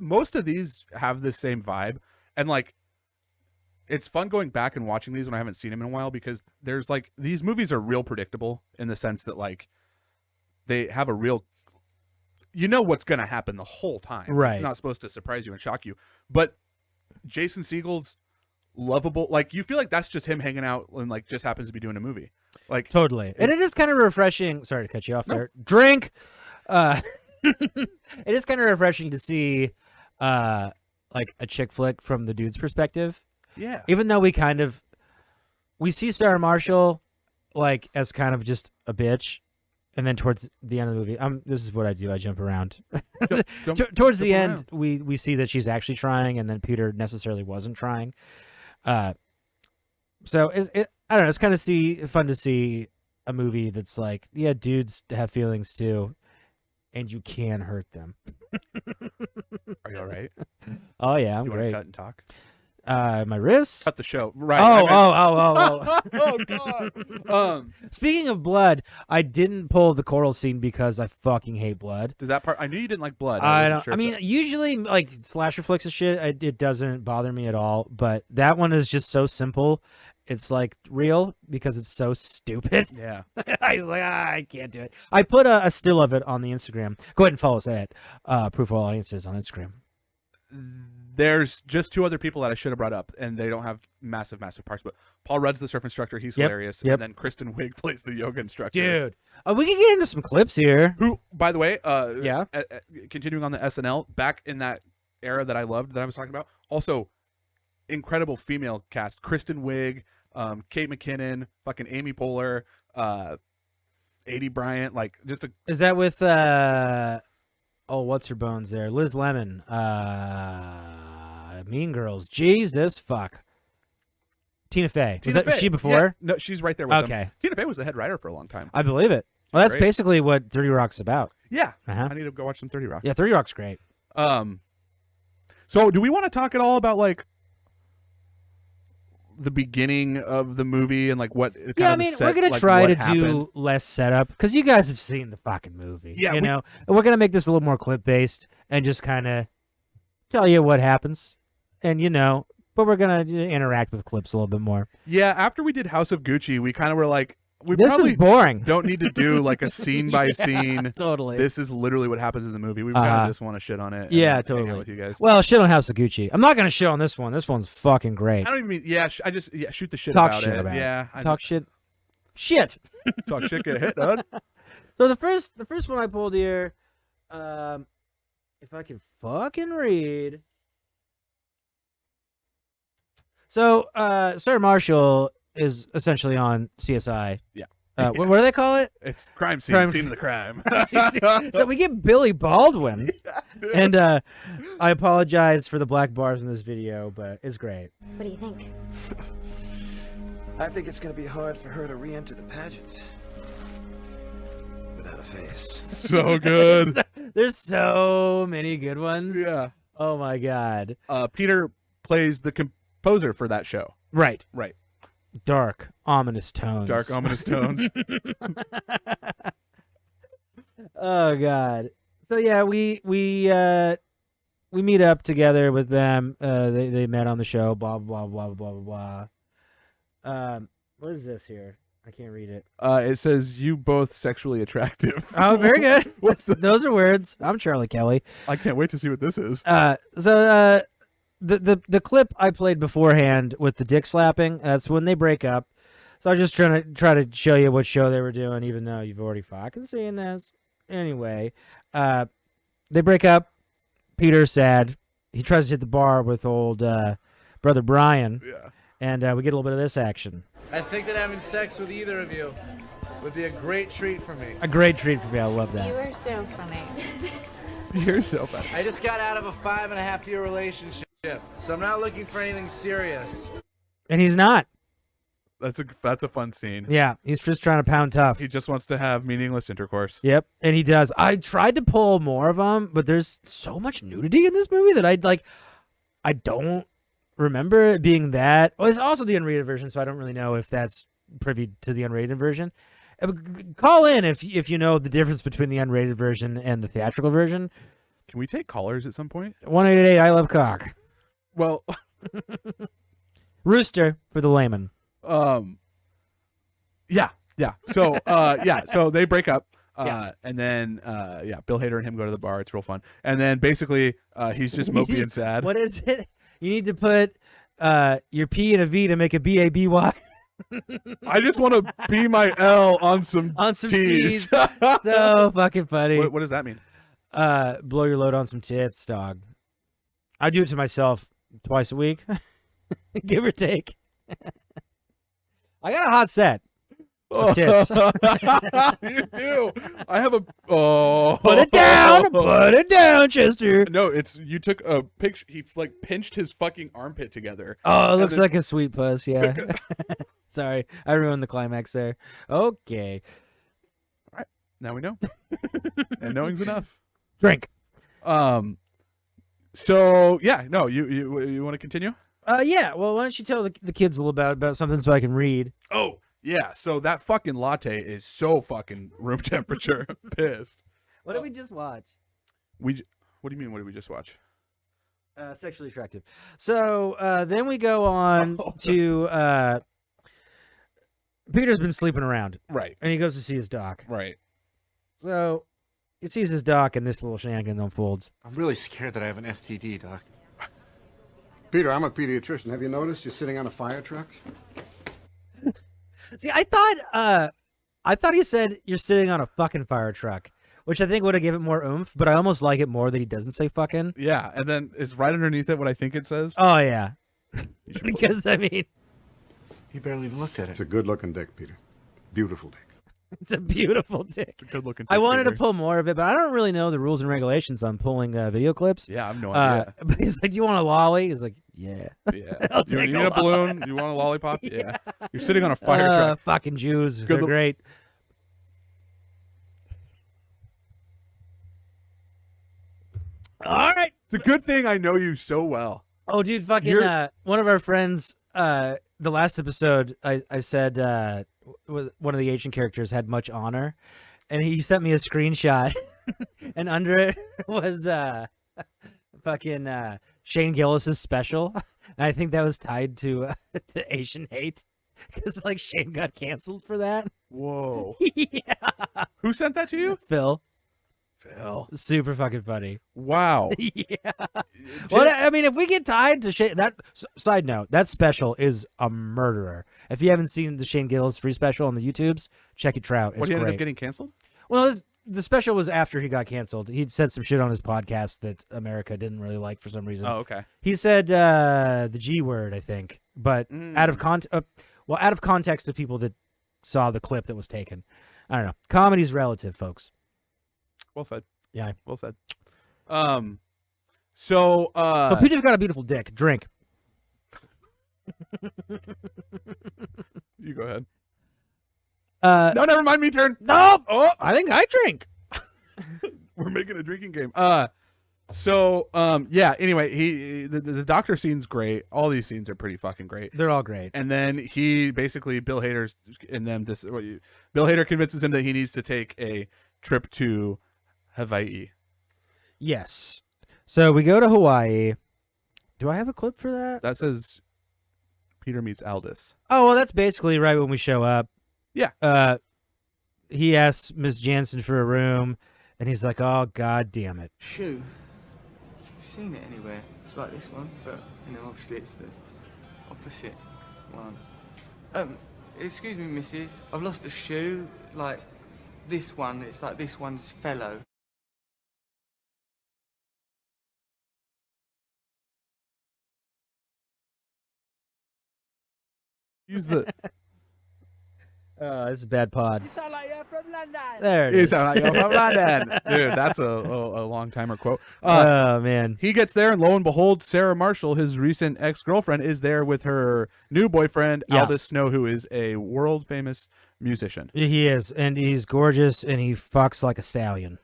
most of these have the same vibe, and like it's fun going back and watching these when I haven't seen them in a while because there's like these movies are real predictable in the sense that like they have a real. You know what's going to happen the whole time. Right. It's not supposed to surprise you and shock you. But Jason Segel's lovable. Like, you feel like that's just him hanging out and, like, just happens to be doing a movie. Like, Totally. And it is kind of refreshing. Sorry to cut you off there. Drink. It is kind of refreshing to see, like, a chick flick from the dude's perspective. yeah. Even though we see Sarah Marshall, like, as kind of just a bitch. And then towards the end of the movie, this is what I do. I jump around. Towards the end, we see that she's actually trying, and then Peter necessarily wasn't trying. So I don't know. It's kind of fun to see a movie that's like, yeah, dudes have feelings too, and you can hurt them. Are you all right? Oh yeah, I'm Do you want great. to cut and talk? My wrist. Cut the show. Right. Oh. Oh, God. Speaking of blood, I didn't pull the choral scene because I fucking hate blood. Does that part? I knew you didn't like blood. I wasn't don't. sure I if mean, that- usually like slasher flicks and shit, it doesn't bother me at all. But that one is just so simple. It's like real because it's so stupid. yeah. I was like, I can't do it. I put a still of it on the Instagram. Go ahead and follow us at Proof of All Audiences on Instagram. There's just two other people that I should have brought up, and they don't have massive parts. But Paul Rudd's the surf instructor. He's hilarious. Yep. And then Kristen Wiig plays the yoga instructor. Dude, we can get into some clips here. Who, by the way, Yeah. Continuing on the SNL, back in that era that I loved, that I was talking about, also incredible female cast: Kristen Wiig, Kate McKinnon, fucking Amy Poehler, Adie Bryant, like just a Is that with what's her bones there? Liz Lemon, Mean Girls. Jesus fuck. Tina Fey. Was Tina that Fey. she before? Yeah. No, she's right there with Okay. them. Tina Fey was the head writer for a long time. I believe it. Well, that's Great. basically what 30 Rock's about. Yeah, Uh-huh. I need to go watch some 30 Rock. Yeah, 30 Rock's great. So do we want to talk at all about like the beginning of the movie and like what? Kind Yeah, of I mean, set, we're gonna like, try what to happened? do less setup because you guys have seen the fucking movie. Yeah, you we- know, and we're gonna make this a little more clip based and just kind of tell you what happens, and but we're gonna interact with clips a little bit more. Yeah, after we did House of Gucci, we kind of were like, we This probably is boring. don't need to do like a scene by scene. Totally. This is literally what happens in the movie. We kind Uh-huh. of just want to shit on it. and Yeah, hang out totally. with you guys. Well, shit on House of Gucci. I'm not gonna shit on this one. This one's fucking great. I don't even mean. Yeah, I just shoot the shit Talk about shit it. about Yeah, it. Talk shit. Shit. talk shit. Get hit, bud. So the first one I pulled here, if I can fucking read. So Sarah Marshall is essentially on CSI. Yeah. What do they call it? It's crime scene. Crime Scene of the crime. So we get Billy Baldwin, and I apologize for the black bars in this video, but it's great. What do you think? I think it's gonna be hard for her to re-enter the pageant without a face. So good. There's so many good ones. Yeah. Oh my god. Peter plays the composer for that show. Right. Right. Dark, ominous tones. Dark, ominous tones. Oh god. So yeah, we meet up together with them. They met on the show. Blah blah blah blah blah blah. What is this here? I can't read it. It says you both sexually attractive. Oh, very good. What the- Those are words. I'm Charlie Kelly. I can't wait to see what this is. The clip I played beforehand with the dick slapping, that's when they break up. So I was just try to show you what show they were doing, even though you've already fucking seen this. Anyway, they break up. Peter's sad. He tries to hit the bar with old brother Brian. Yeah. And we get a little bit of this action. I think that having sex with either of you would be a great treat for me. A great treat for me. I love that. You are so funny. You're so bad. I just got out of a 5.5-year relationship, so I'm not looking for anything serious. And he's not. That's a fun scene. Yeah, he's just trying to pound tough. He just wants to have meaningless intercourse. Yep, and he does. I tried to pull more of them, but there's so much nudity in this movie that I don't remember it being that. Well, it's also the unrated version, so I don't really know if that's privy to the unrated version. Call in if you know the difference between the unrated version and the theatrical version. Can we take callers at some point? 188 I love cock. Well, Rooster for the layman. yeah. So, so they break up. Yeah. And then, Bill Hader and him go to the bar. It's real fun. And then basically, he's just mopey and sad. What is it? You need to put your P in a V to make a B-A-B-Y. I just want to be my L on some T's. So fucking funny. What does that mean? Blow your load on some tits, dog. I do it to myself twice a week, give or take. I got a hot set of tits. You do. I have a. Oh. Put it down, Chester. No, it's you took a picture. He pinched his fucking armpit together. Oh, it looks then- like a sweet puss. Yeah. Sorry, I ruined the climax there. Okay, All right, now we know, and knowing's enough. drink. So yeah, no, you want to continue? Yeah. Well, why don't you tell the kids a little about something so I can read? Oh yeah, so that fucking latte is so fucking room temperature. I'm pissed. What did we just watch? What do you mean? What did we just watch? Sexually attractive. So then we go on to Peter's been sleeping around, Right, and he goes to see his doc. right. So he sees his doc, and this little shenanigan unfolds. I'm really scared that I have an STD, Doc. Peter, I'm a pediatrician. Have you noticed you're sitting on a fire truck? See, I thought he said you're sitting on a fucking fire truck, which I think would have given it more oomph. But I almost like it more that he doesn't say fucking. Yeah, and then it's right underneath it what I think it says. Oh yeah, You should because I mean, You barely even looked at It's it. a good-looking dick, Peter. Beautiful dick. it's a beautiful dick. It's a good looking. I wanted to pull more of it, but I don't really know the rules and regulations on pulling video clips. Yeah, I have no idea. But he's like, "Do you want a lolly?" He's like, "Yeah." Yeah. I'll You take need a a balloon? You want a lollipop? Yeah. You're sitting on a fire truck. Fucking Jews, Good they're look- great. All right. It's a good thing I know you so well. Oh, dude, fucking one of our friends. The last episode, I said one of the Asian characters had much honor, and he sent me a screenshot, and under it was fucking Shane Gillis's special. And I think that was tied to Asian hate, because like Shane got canceled for that. Whoa. Yeah, Who sent that to you? Phil, super fucking funny. Wow. Yeah. Well, I mean, if we get tied to Shane, side note, that special is a murderer. If you haven't seen the Shane Gillis free special on the YouTubes, check it out. It's What, he ended great. up getting canceled? Well, the special was after he got canceled. He'd said some shit on his podcast that America didn't really like for some reason. Oh, okay. He said the G word, I think, but out of context to people that saw the clip that was taken. I don't know. Comedy's relative, folks. Well said. Yeah. Well said. So Peter's got a beautiful dick. Drink. you go ahead. No, never mind. Me turn. No. Oh, I think I drink. We're making a drinking game. Yeah. Anyway, the doctor scene's great. All these scenes are pretty fucking great. They're all great. And then he basically Bill Hader's in them. Bill Hader convinces him that he needs to take a trip to Hawaii. Yes. So we go to Hawaii. Do I have a clip for that? That says Peter meets Aldous. Oh, well, that's basically right when we show up. Yeah. He asks Miss Jansen for a room, and he's like, "Oh, God damn it." Shoe. I've seen it anywhere. It's like this one, but obviously it's the opposite one. Excuse me, missus. I've lost a shoe. Like this one. It's like this one's fellow. Use the. This is a bad pod. You sound like you're from London. There it You is. sound like you're from London. Dude, that's a long timer quote. Oh, man. He gets there, and lo and behold, Sarah Marshall, his recent ex-girlfriend, is there with her new boyfriend, Yeah. Aldous Snow, who is a world-famous musician. He is, and he's gorgeous, and he fucks like a stallion.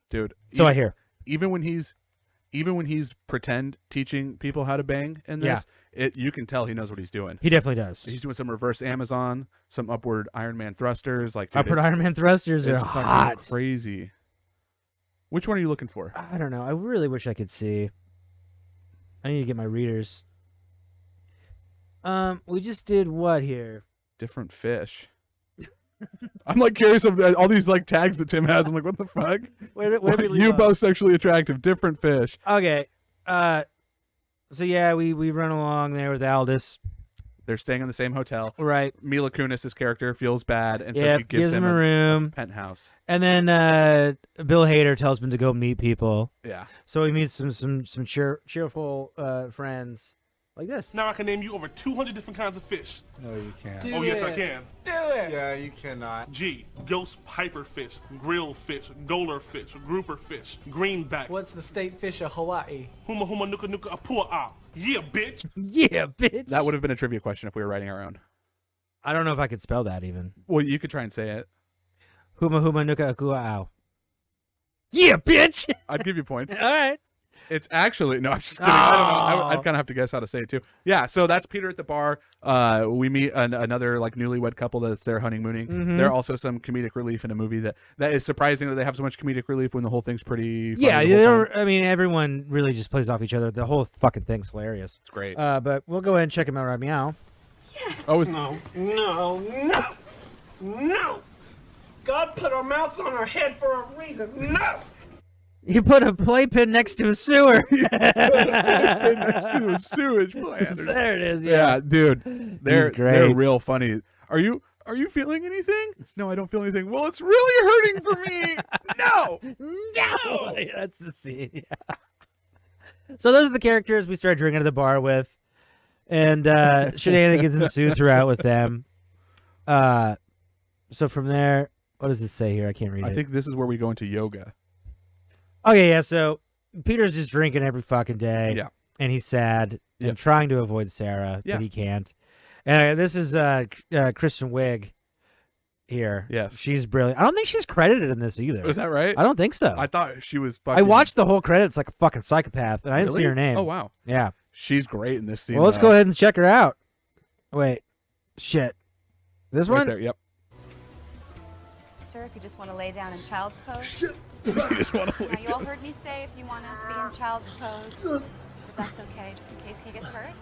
Dude. So I hear. Even when he's pretend teaching people how to bang in this, you can tell he knows what he's doing. He definitely does. He's doing some reverse Amazon, some upward Iron Man thrusters. Like, dude, Upward Iron Man thrusters are it's fucking hot. crazy. Which one are you looking for? I don't know. I really wish I could see. I need to get my readers. We just did what here? Different fish. I'm like curious of all these like tags that Tim has. I'm like, what the fuck? Where did we leave You off? both sexually attractive, different fish. Okay. So yeah, we run along there with Aldous. They're staying in the same hotel. Right. Mila Kunis' character feels bad, and so Yep, she gives him a room. penthouse. And then Bill Hader tells him to go meet people. Yeah. So he meets some cheerful friends like this. Now I can name you over 200 different kinds of fish. No, you can't. Oh, yes, I can. Do it. Yeah, you cannot. G. Ghost piper fish, grill fish, goler fish, grouper fish, greenback. What's the state fish of Hawaii? Huma huma nuka nuka apua ah. Yeah, bitch. Yeah, bitch. That would have been a trivia question if we were writing our own. I don't know if I could spell that even. Well, you could try and say it. Huma huma nuka akua ow. Yeah, bitch. I'd give you points. All right. It's actually no. I'm just kidding. I don't know. I'd kind of have to guess how to say it too. Yeah. So that's Peter at the bar. We meet another like newlywed couple that's there honeymooning. Mm-hmm. There are also some comedic relief in a movie that is surprising that they have so much comedic relief when the whole thing's pretty. Funny Yeah, the whole time. I mean, everyone really just plays off each other. The whole fucking thing's hilarious. It's great. But we'll go ahead and check him out right meow. Oh, it's No. God put our mouths on our head for a reason. No. You put a playpen next to a sewer. next to a sewage plant. There it is. Yeah, dude, they're great. real funny. Are you feeling anything? No, I don't feel anything. Well, it's really hurting for me. No. That's the scene. Yeah. So those are the characters we start drinking at the bar with, and shenanigans ensue throughout with them. So from there, what does it say here? I can't read it. I think this is where we go into yoga. Okay, yeah. So Peter's just drinking every fucking day. Yeah. And he's sad and Yep. trying to avoid Sarah, Yeah. but he can't. And this is Kristen Wiig here. Yes. She's brilliant. I don't think she's credited in this either. Is that right? I don't think so. I thought she was fucking... I watched the whole credits like a fucking psychopath, and I didn't see Really? her name. Oh, wow. Yeah. She's great in this scene. Well, let's though. go ahead and check her out. Wait. Shit. This Right one? there, yep. Sir, if you just want to lay down in child's pose. You just want to Now, you all heard me say if you want to be in child's pose, but that's okay, just in case he gets hurt.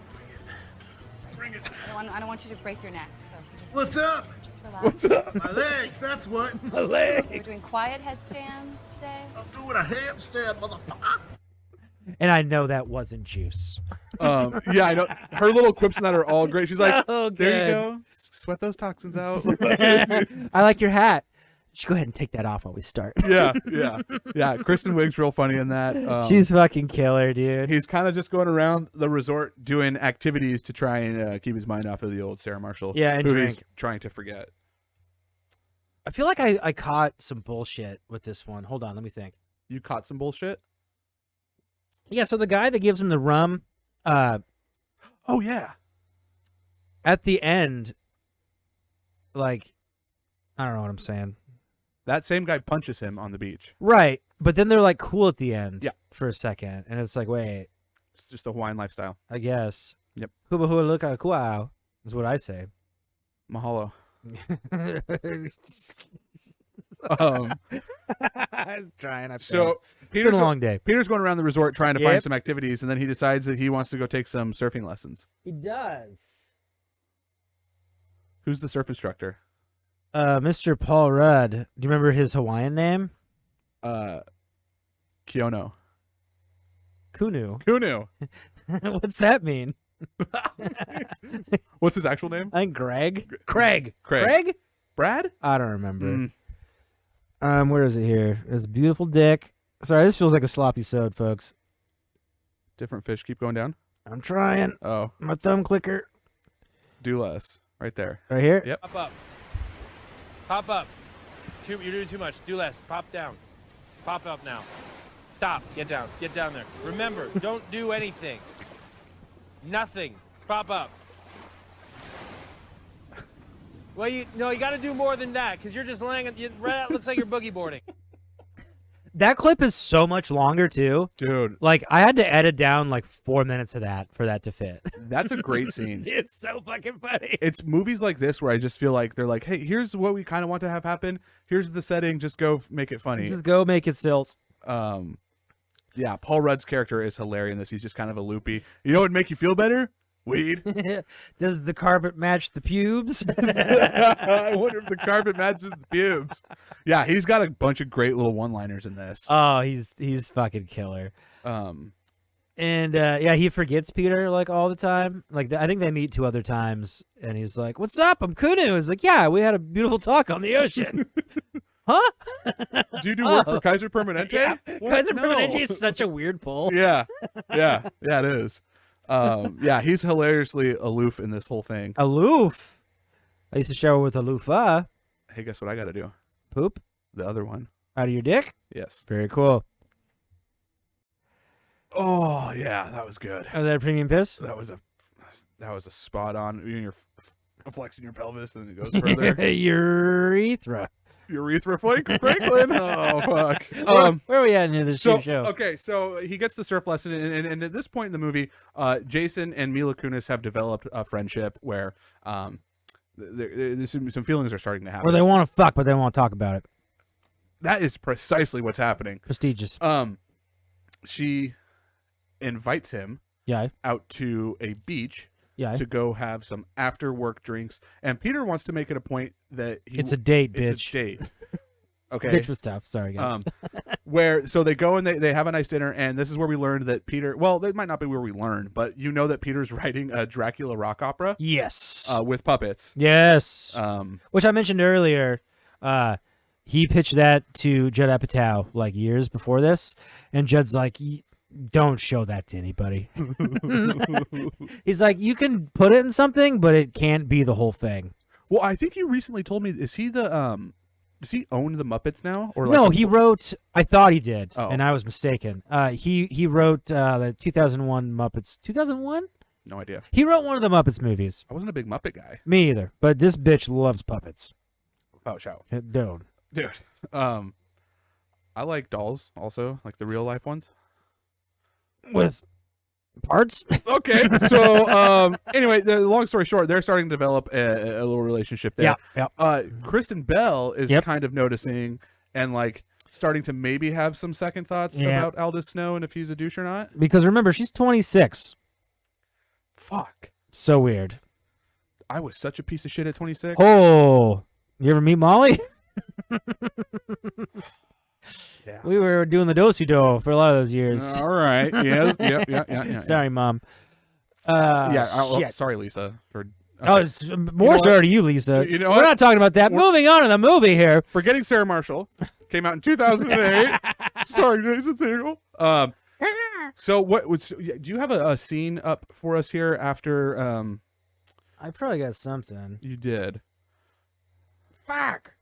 I don't want you to break your neck, so if you just... What's up? Just relax. What's up? My legs, that's what. My legs. We're doing quiet headstands today. I'm doing a handstand, motherfucker. And I know that wasn't juice. Yeah, I know. Her little quips in that are all great. She's like, So there you good. go. Sweat those toxins out. I like your hat. You should go ahead and take that off while we start. Yeah. Kristen Wiig's real funny in that. She's fucking killer, dude. He's kind of just going around the resort doing activities to try and keep his mind off of the old Sarah Marshall. Yeah, and who drink. he's trying to forget. I feel like I caught some bullshit with this one. Hold on, let me think. You caught some bullshit? Yeah, so the guy that gives him the rum, oh yeah, at the end, like, I don't know what I'm saying. that same guy punches him on the beach. Right, but then they're like cool at the end. Yeah. For a second, and it's like, wait, It's just a Hawaiian lifestyle. I guess. Yep. Hula hula luka kuau is what I say. Mahalo. I was trying. So Peter's been a long day. Peter's going around the resort trying to find some activities, and then he decides that he wants to go take some surfing lessons. He does. Who's the surf instructor? Mr. Paul Rudd. Do you remember his Hawaiian name? Kiono. Kunu. Kunu. What's that mean? What's his actual name? I think Greg. Craig. Craig. Brad? I don't remember. Where is it here? It's beautiful dick. Sorry, this feels like a sloppy sode, folks. Different fish. Keep going down. I'm trying. Oh. My thumb clicker. Do less. Right there. Right here? Yep. Pop up. Pop up. You're doing too much. Do less. Pop down. Pop up now. Stop. Get down. Get down there. Remember, don't do anything. Nothing. Pop up. Well, you got to do more than that because you're just laying. It looks like you're boogie boarding. That clip is so much longer too, dude. Like I had to edit down like 4 minutes of that for that to fit. That's a great scene. It's so fucking funny. It's movies like this where I just feel like they're like, hey, here's what we kind of want to have happen. Here's the setting. Just go make it funny. Just go make it sills. Yeah, Paul Rudd's character is hilarious in this. He's just kind of a loopy. You know what would make you feel better? Weed. Does the carpet match the pubes? I wonder if the carpet matches the pubes. Yeah, he's got a bunch of great little one-liners in this. Oh, he's fucking killer. And yeah, he forgets Peter like all the time. Like I think they meet 2 other times, and he's like, "What's up? I'm Kunu." He's like, "Yeah, we had a beautiful talk on the ocean." Huh? Do you do work for Kaiser Permanente? Yeah. What? Kaiser No. Permanente is such a weird pull. Yeah, it is. Yeah, he's hilariously aloof in this whole thing. Aloof. I used to shower with a loofah. Hey, guess what I got to do? Poop The other one. out of your dick. Yes. Very cool. Oh yeah, that was good. Oh, that a premium piss? That was a spot on. You're flexing your pelvis, and it goes further. Urethra. Urethra Franklin. Oh fuck. Where are we at in this show? Okay, so he gets the surf lesson, and at this point in the movie, Jason and Mila Kunis have developed a friendship where some feelings are starting to happen. Where they want to fuck, but they don't want to talk about it. That is precisely what's happening. Prestigious. She invites him out to a beach to go have some after work drinks, and Peter wants to make it a point that it's a date, bitch. It's a date. Okay. Bitch was tough. Sorry, guys. So they go and they have a nice dinner, and this is where we learned that Peter. Well, that might not be where we learned, but you know that Peter's writing a Dracula rock opera. Yes. With puppets. Yes. Which I mentioned earlier. He pitched that to Judd Apatow like years before this, and Judd's like, "Don't show that to anybody." He's like, "You can put it in something, but it can't be the whole thing." Well, I think you recently told me, does he own the Muppets now? Or no, he wrote. I thought he did, Oh. and I was mistaken. He wrote the 2001 Muppets. 2001? No idea. He wrote one of the Muppets movies. I wasn't a big Muppet guy. Me either, but this bitch loves puppets. Oh, shout. Dude. I like dolls also, like the real life ones. With parts? Okay, so anyway, the long story short, they're starting to develop a little relationship there. Yeah. Kristen Bell is kind of noticing and like starting to maybe have some second thoughts about Aldous Snow and if he's a douche or not. Because remember, she's 26. Fuck. So weird. I was such a piece of shit at 26. Oh, you ever meet Molly? Yeah. We were doing the do-si-do for a lot of those years. All right. Yes. Yeah. Sorry, Mom. Sorry, Lisa. For Oh, it's more sorry to you, Lisa. You know We're what? not talking about that. Moving on to the movie here. Forgetting Sarah Marshall came out in 2008. Sorry, Jason Segel. So what? Do you have a scene up for us here after? I probably got something. You did. Fuck.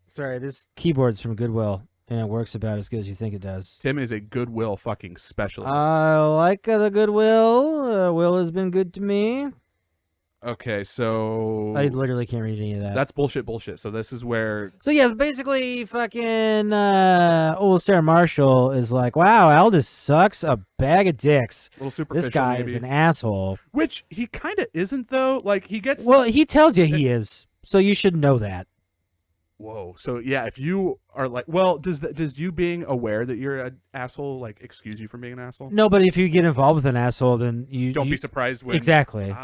Sorry, this keyboard's from Goodwill, and it works about as good as you think it does. Tim is a Goodwill fucking specialist. I like the Goodwill. Will has been good to me. Okay, so I literally can't read any of that. that's bullshit. So this is where So yeah, basically, fucking old Sarah Marshall is like, "Wow, Aldous sucks a bag of dicks. a little superficial. This guy maybe. is an asshole." Which he kind of isn't though. Like he gets. Well, he tells you he is, so you should know that. Whoa. So yeah, if you are like, well, does you being aware that you're an asshole like excuse you from being an asshole? No, but if you get involved with an asshole, then you Don't be surprised when exactly.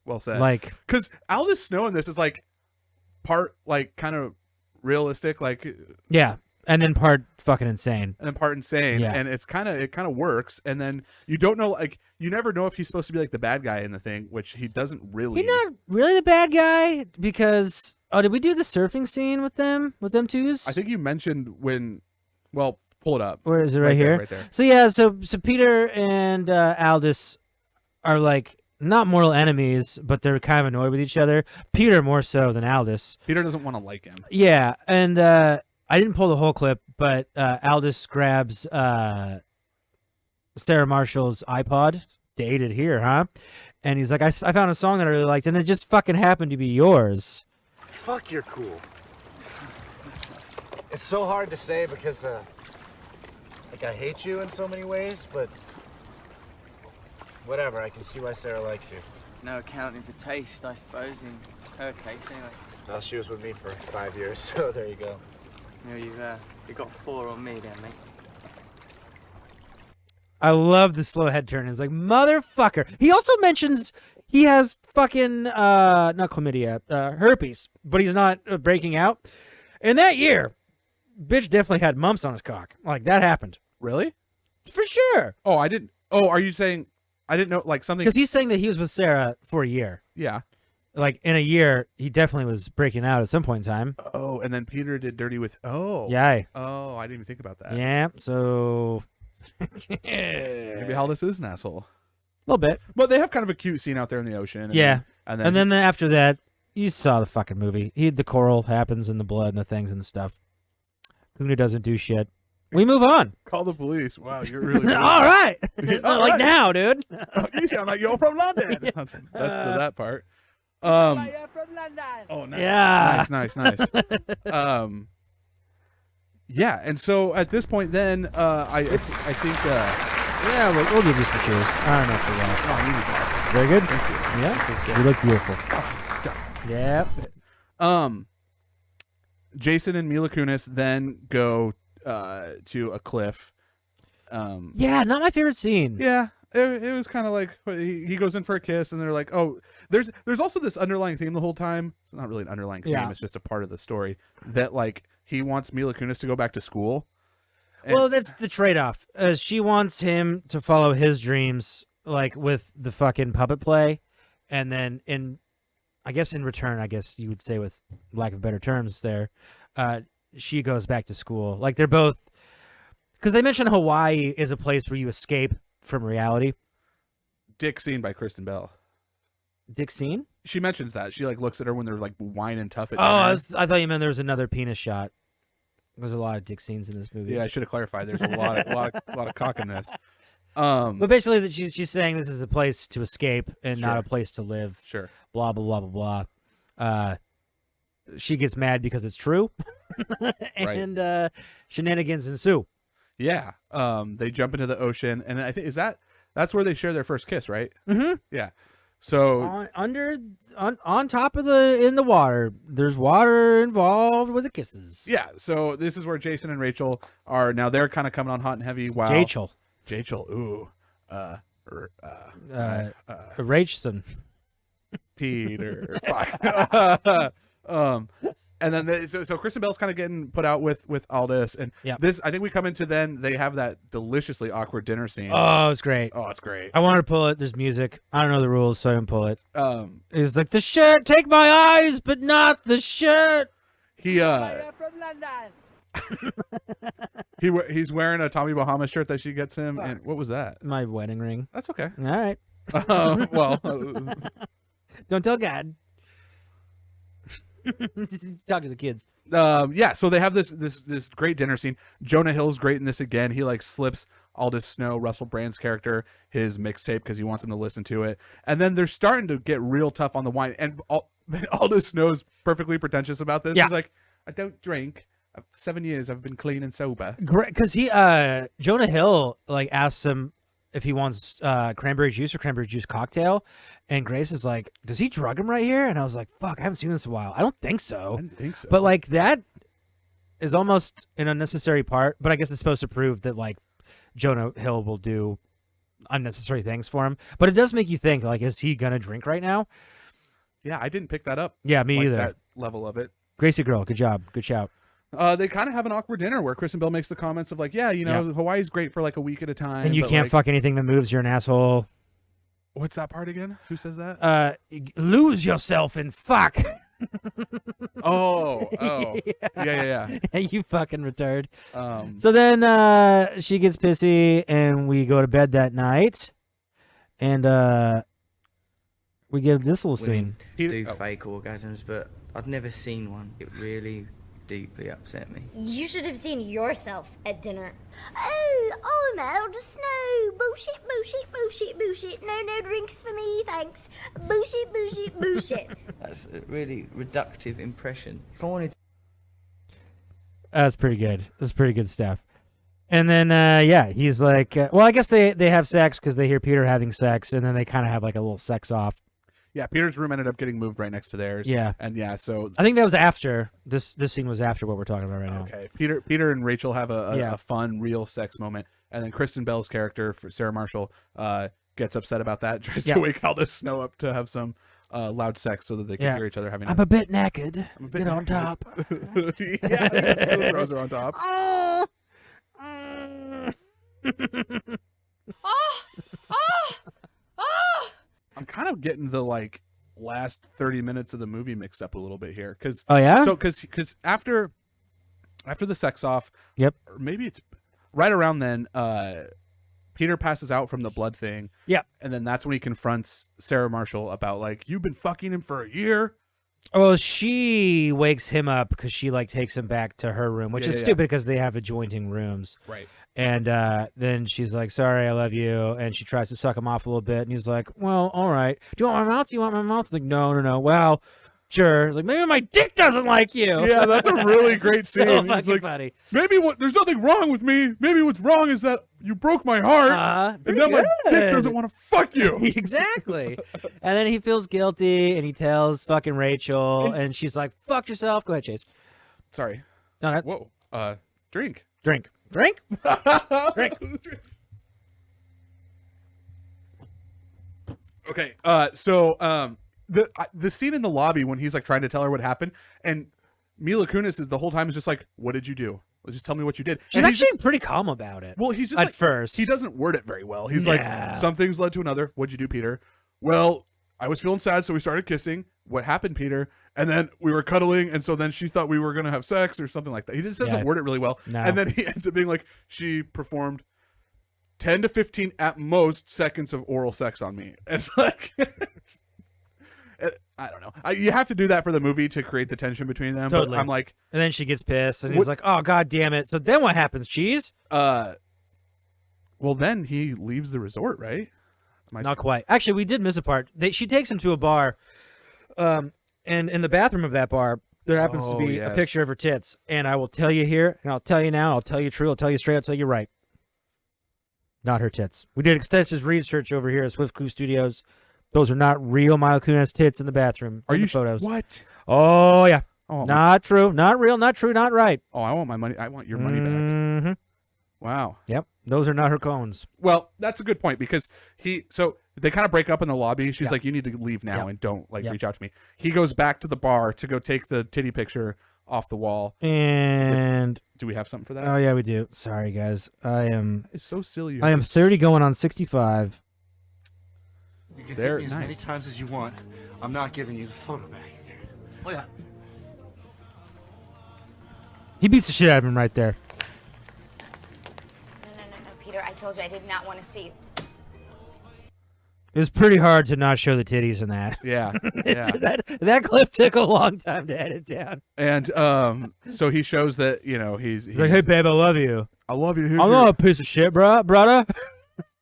Well said. Like, because Aldous Snow in this is like part like kind of realistic, like yeah, and then part fucking insane, and then part insane, Yeah. and it kind of works, and then you don't know, like you never know if he's supposed to be like the bad guy in the thing, which he doesn't really. He's not really the bad guy because did we do the surfing scene with them twos? I think you mentioned when. Well, pull it up. Where is it? Right here. Right there. So yeah, so Peter and Aldous are like not mortal enemies, but they're kind of annoyed with each other. Peter more so than Aldous. Peter doesn't want to like him. Yeah, and I didn't pull the whole clip, but Aldous grabs Sarah Marshall's iPod. Dated here, huh? And he's like, I found a song that I really liked, and it just fucking happened to be yours. Fuck, you're cool. It's so hard to say because, like, I hate you in so many ways, but whatever, I can see why Sarah likes you. No accounting for taste, I suppose, in her case, anyway. Well, she was with me for 5 years, so there you go. You know, you've got 4 on me then, mate. I love the slow head turn. It's like, motherfucker. He also mentions he has fucking, not chlamydia, herpes, but he's not breaking out. And that year, bitch definitely had mumps on his cock. Like, that happened. Really? For sure. Oh, I didn't. Oh, are you saying? I didn't know. Like something. Because he's saying that he was with Sarah for a year. Yeah. Like, in a year, he definitely was breaking out at some point in time. Oh, and then Peter did dirty with. Oh. Yeah. Oh, I didn't even think about that. Yeah, so. Maybe Aldous is an asshole. A little bit. But they have kind of a cute scene out there in the ocean. And Yeah. and then after that, you saw the fucking movie. The coral happens and the blood and the things and the stuff. Kuna doesn't do shit. We move on. Call the police. Wow, you're really all right. All like right. now, dude. You sound like you're from London. That's that part. Oh, nice. Yeah. Nice. Yeah, and so at this point, then I think. Yeah, we'll give you some shoes. I don't know for that. Oh, you need that. Very good. Thank you. Yeah, you look beautiful. Yeah. Jason and Mila Kunis then go to a cliff. Yeah, not my favorite scene. Yeah, it was kind of like he goes in for a kiss, and they're like, oh, there's also this underlying theme the whole time. It's not really an underlying theme; Yeah. it's just a part of the story that like he wants Mila Kunis to go back to school. Well, that's the trade-off. She wants him to follow his dreams, like with the fucking puppet play, and then in return, I guess you would say, with lack of better terms, there, she goes back to school. Like they're both, because they mention Hawaii is a place where you escape from reality. Dick scene by Kristen Bell. Dick scene? She mentions that. She like looks at her when they're like whining tough at Oh, dinner. I thought you meant there was another penis shot. There's a lot of dick scenes in this movie. Yeah, I should have clarified. There's a lot of cock in this. But basically, that she's saying this is a place to escape and not Sure. a place to live. Sure. Blah blah blah blah blah. She gets mad because it's true, and shenanigans ensue. Yeah. They jump into the ocean, and I think that's where they share their first kiss, right? Mm-hmm. Yeah. So on top of in the water, there's water involved with the kisses. yeah. So this is where Jason and Rachel are now. They're kind of coming on hot and heavy. While Rachel. Ooh. Rachson. Peter. Fuck. And then so Kristen Bell's kind of getting put out with Aldous, and this I think we come into then they have that deliciously awkward dinner scene. Oh, it's great. Oh, it's great. I wanted to pull it. There's music. I don't know the rules, so I didn't pull it. It's like the shirt. Take my eyes, but not the shirt. He's wearing a Tommy Bahama shirt that she gets him. And what was that? My wedding ring. That's okay. All right. Well, don't tell God. Talk to the kids. Yeah, so they have this great dinner scene. Jonah Hill's great in this again. He like slips Aldous Snow, Russell Brand's character, his mixtape because he wants him to listen to it. And then they're starting to get real tough on the wine. And Aldous Snow's perfectly pretentious about this. Yeah. He's like, I don't drink. 7 years I've been clean and sober. Great, because Jonah Hill like asks him if he wants cranberry juice or cranberry juice cocktail, and Grace is like, "Does he drug him right here?" And I was like, "Fuck, I haven't seen this in a while. I don't think so." I didn't think so. But like that is almost an unnecessary part. But I guess it's supposed to prove that like Jonah Hill will do unnecessary things for him. But it does make you think, like, is he gonna drink right now? Yeah, I didn't pick that up. Yeah, me like, either. That level of it. Gracie girl, good job, good shout. They kind of have an awkward dinner where Kristen Bell makes the comments of like, yeah, you know, Hawaii's great for like a week at a time. And you but, can't like, fuck anything that moves. You're an asshole. What's that part again? Who says that? Lose yourself in fuck. Oh. Yeah. You fucking retard. Um, So then she gets pissy, and we go to bed that night, and we get this little scene. Women do fake orgasms, but I've never seen one. It really deeply upset me. You should have seen yourself at dinner. Oh, I'm out of snow. Bullshit. No drinks for me, thanks. Bullshit. That's a really reductive impression. If I wanted to... That's pretty good. That's pretty good stuff. And then, he's like, well, I guess they have sex because they hear Peter having sex, and then they kind of have like a little sex off. Yeah, Peter's room ended up getting moved right next to theirs. Yeah. And yeah, so I think that was after this scene was after what we're talking about right now. Okay. Peter and Rachel have a fun, real sex moment, and then Kristen Bell's character, for Sarah Marshall, gets upset about that, tries to wake Aldous Snow up to have some loud sex so that they can hear each other having. I'm a bit naked. Get on top. Yeah, he throws her on top. I'm kind of getting the like last 30 minutes of the movie mixed up a little bit here because because after the sex off, or maybe it's right around then, Peter passes out from the blood thing, and then that's when he confronts Sarah Marshall about like, you've been fucking him for a year. Well, she wakes him up because she like takes him back to her room, which is stupid because they have adjoining rooms. Right. And then she's like, sorry, I love you. And she tries to suck him off a little bit. And he's like, well, all right. Do you want my mouth? Do you want my mouth? He's like, no. Well, sure. He's like, maybe my dick doesn't like you. Yeah, that's a really great scene. So He's fucking like, funny. maybe there's nothing wrong with me. Maybe what's wrong is that you broke my heart. And now my dick doesn't want to fuck you. Exactly. And then he feels guilty and he tells fucking Rachel. And she's like, fuck yourself. Go ahead, Chase. Sorry. No, Whoa. Drink. Drink. Okay. So the scene in the lobby when he's like trying to tell her what happened, and Mila Kunis is the whole time is just like, "What did you do? Just tell me what you did." She's actually pretty calm about it. Well, he's just at first. He doesn't word it very well. He's like, "Some things led to another. What'd you do, Peter?" Well, I was feeling sad, so we started kissing. What happened, Peter? And then we were cuddling, and so then she thought we were going to have sex or something like that. He just doesn't word it really well. No. And then he ends up being like, she performed 10 to 15 at most seconds of oral sex on me. And like, I don't know. You have to do that for the movie to create the tension between them. Totally. But I'm like... And then she gets pissed, and he's like, oh, God damn it. So then what happens, Cheese? Well, then he leaves the resort, right? Not quite. Actually, we did miss a part. She takes him to a bar, and in the bathroom of that bar, there happens to be a picture of her tits. And I will tell you here, and I'll tell you now, I'll tell you true, I'll tell you straight, I'll tell you right. Not her tits. We did extensive research over here at Swift Crew Studios. Those are not real Mila Kunis tits in the bathroom. Are you photos? What? Oh, yeah. Oh, not true, not real, not true, not right. Oh, I want my money. I want your money back. Mm-hmm. Wow. Yep. Those are not her cones. Well, that's a good point because so they kind of break up in the lobby. She's like, you need to leave now and don't reach out to me. He goes back to the bar to go take the titty picture off the wall. And do we have something for that? Oh yeah, we do. Sorry guys. It's so silly. I am 30 going on 65. You can hit me as many times as you want. I'm not giving you the photo back. Oh yeah. He beats the shit out of him right there. No, Peter, I told you I did not want to see you. It was pretty hard to not show the titties in that. Yeah, yeah. that clip took a long time to edit down. And so he shows that he's like, hey babe, I love you. I love you. I'm not a piece of shit, brother.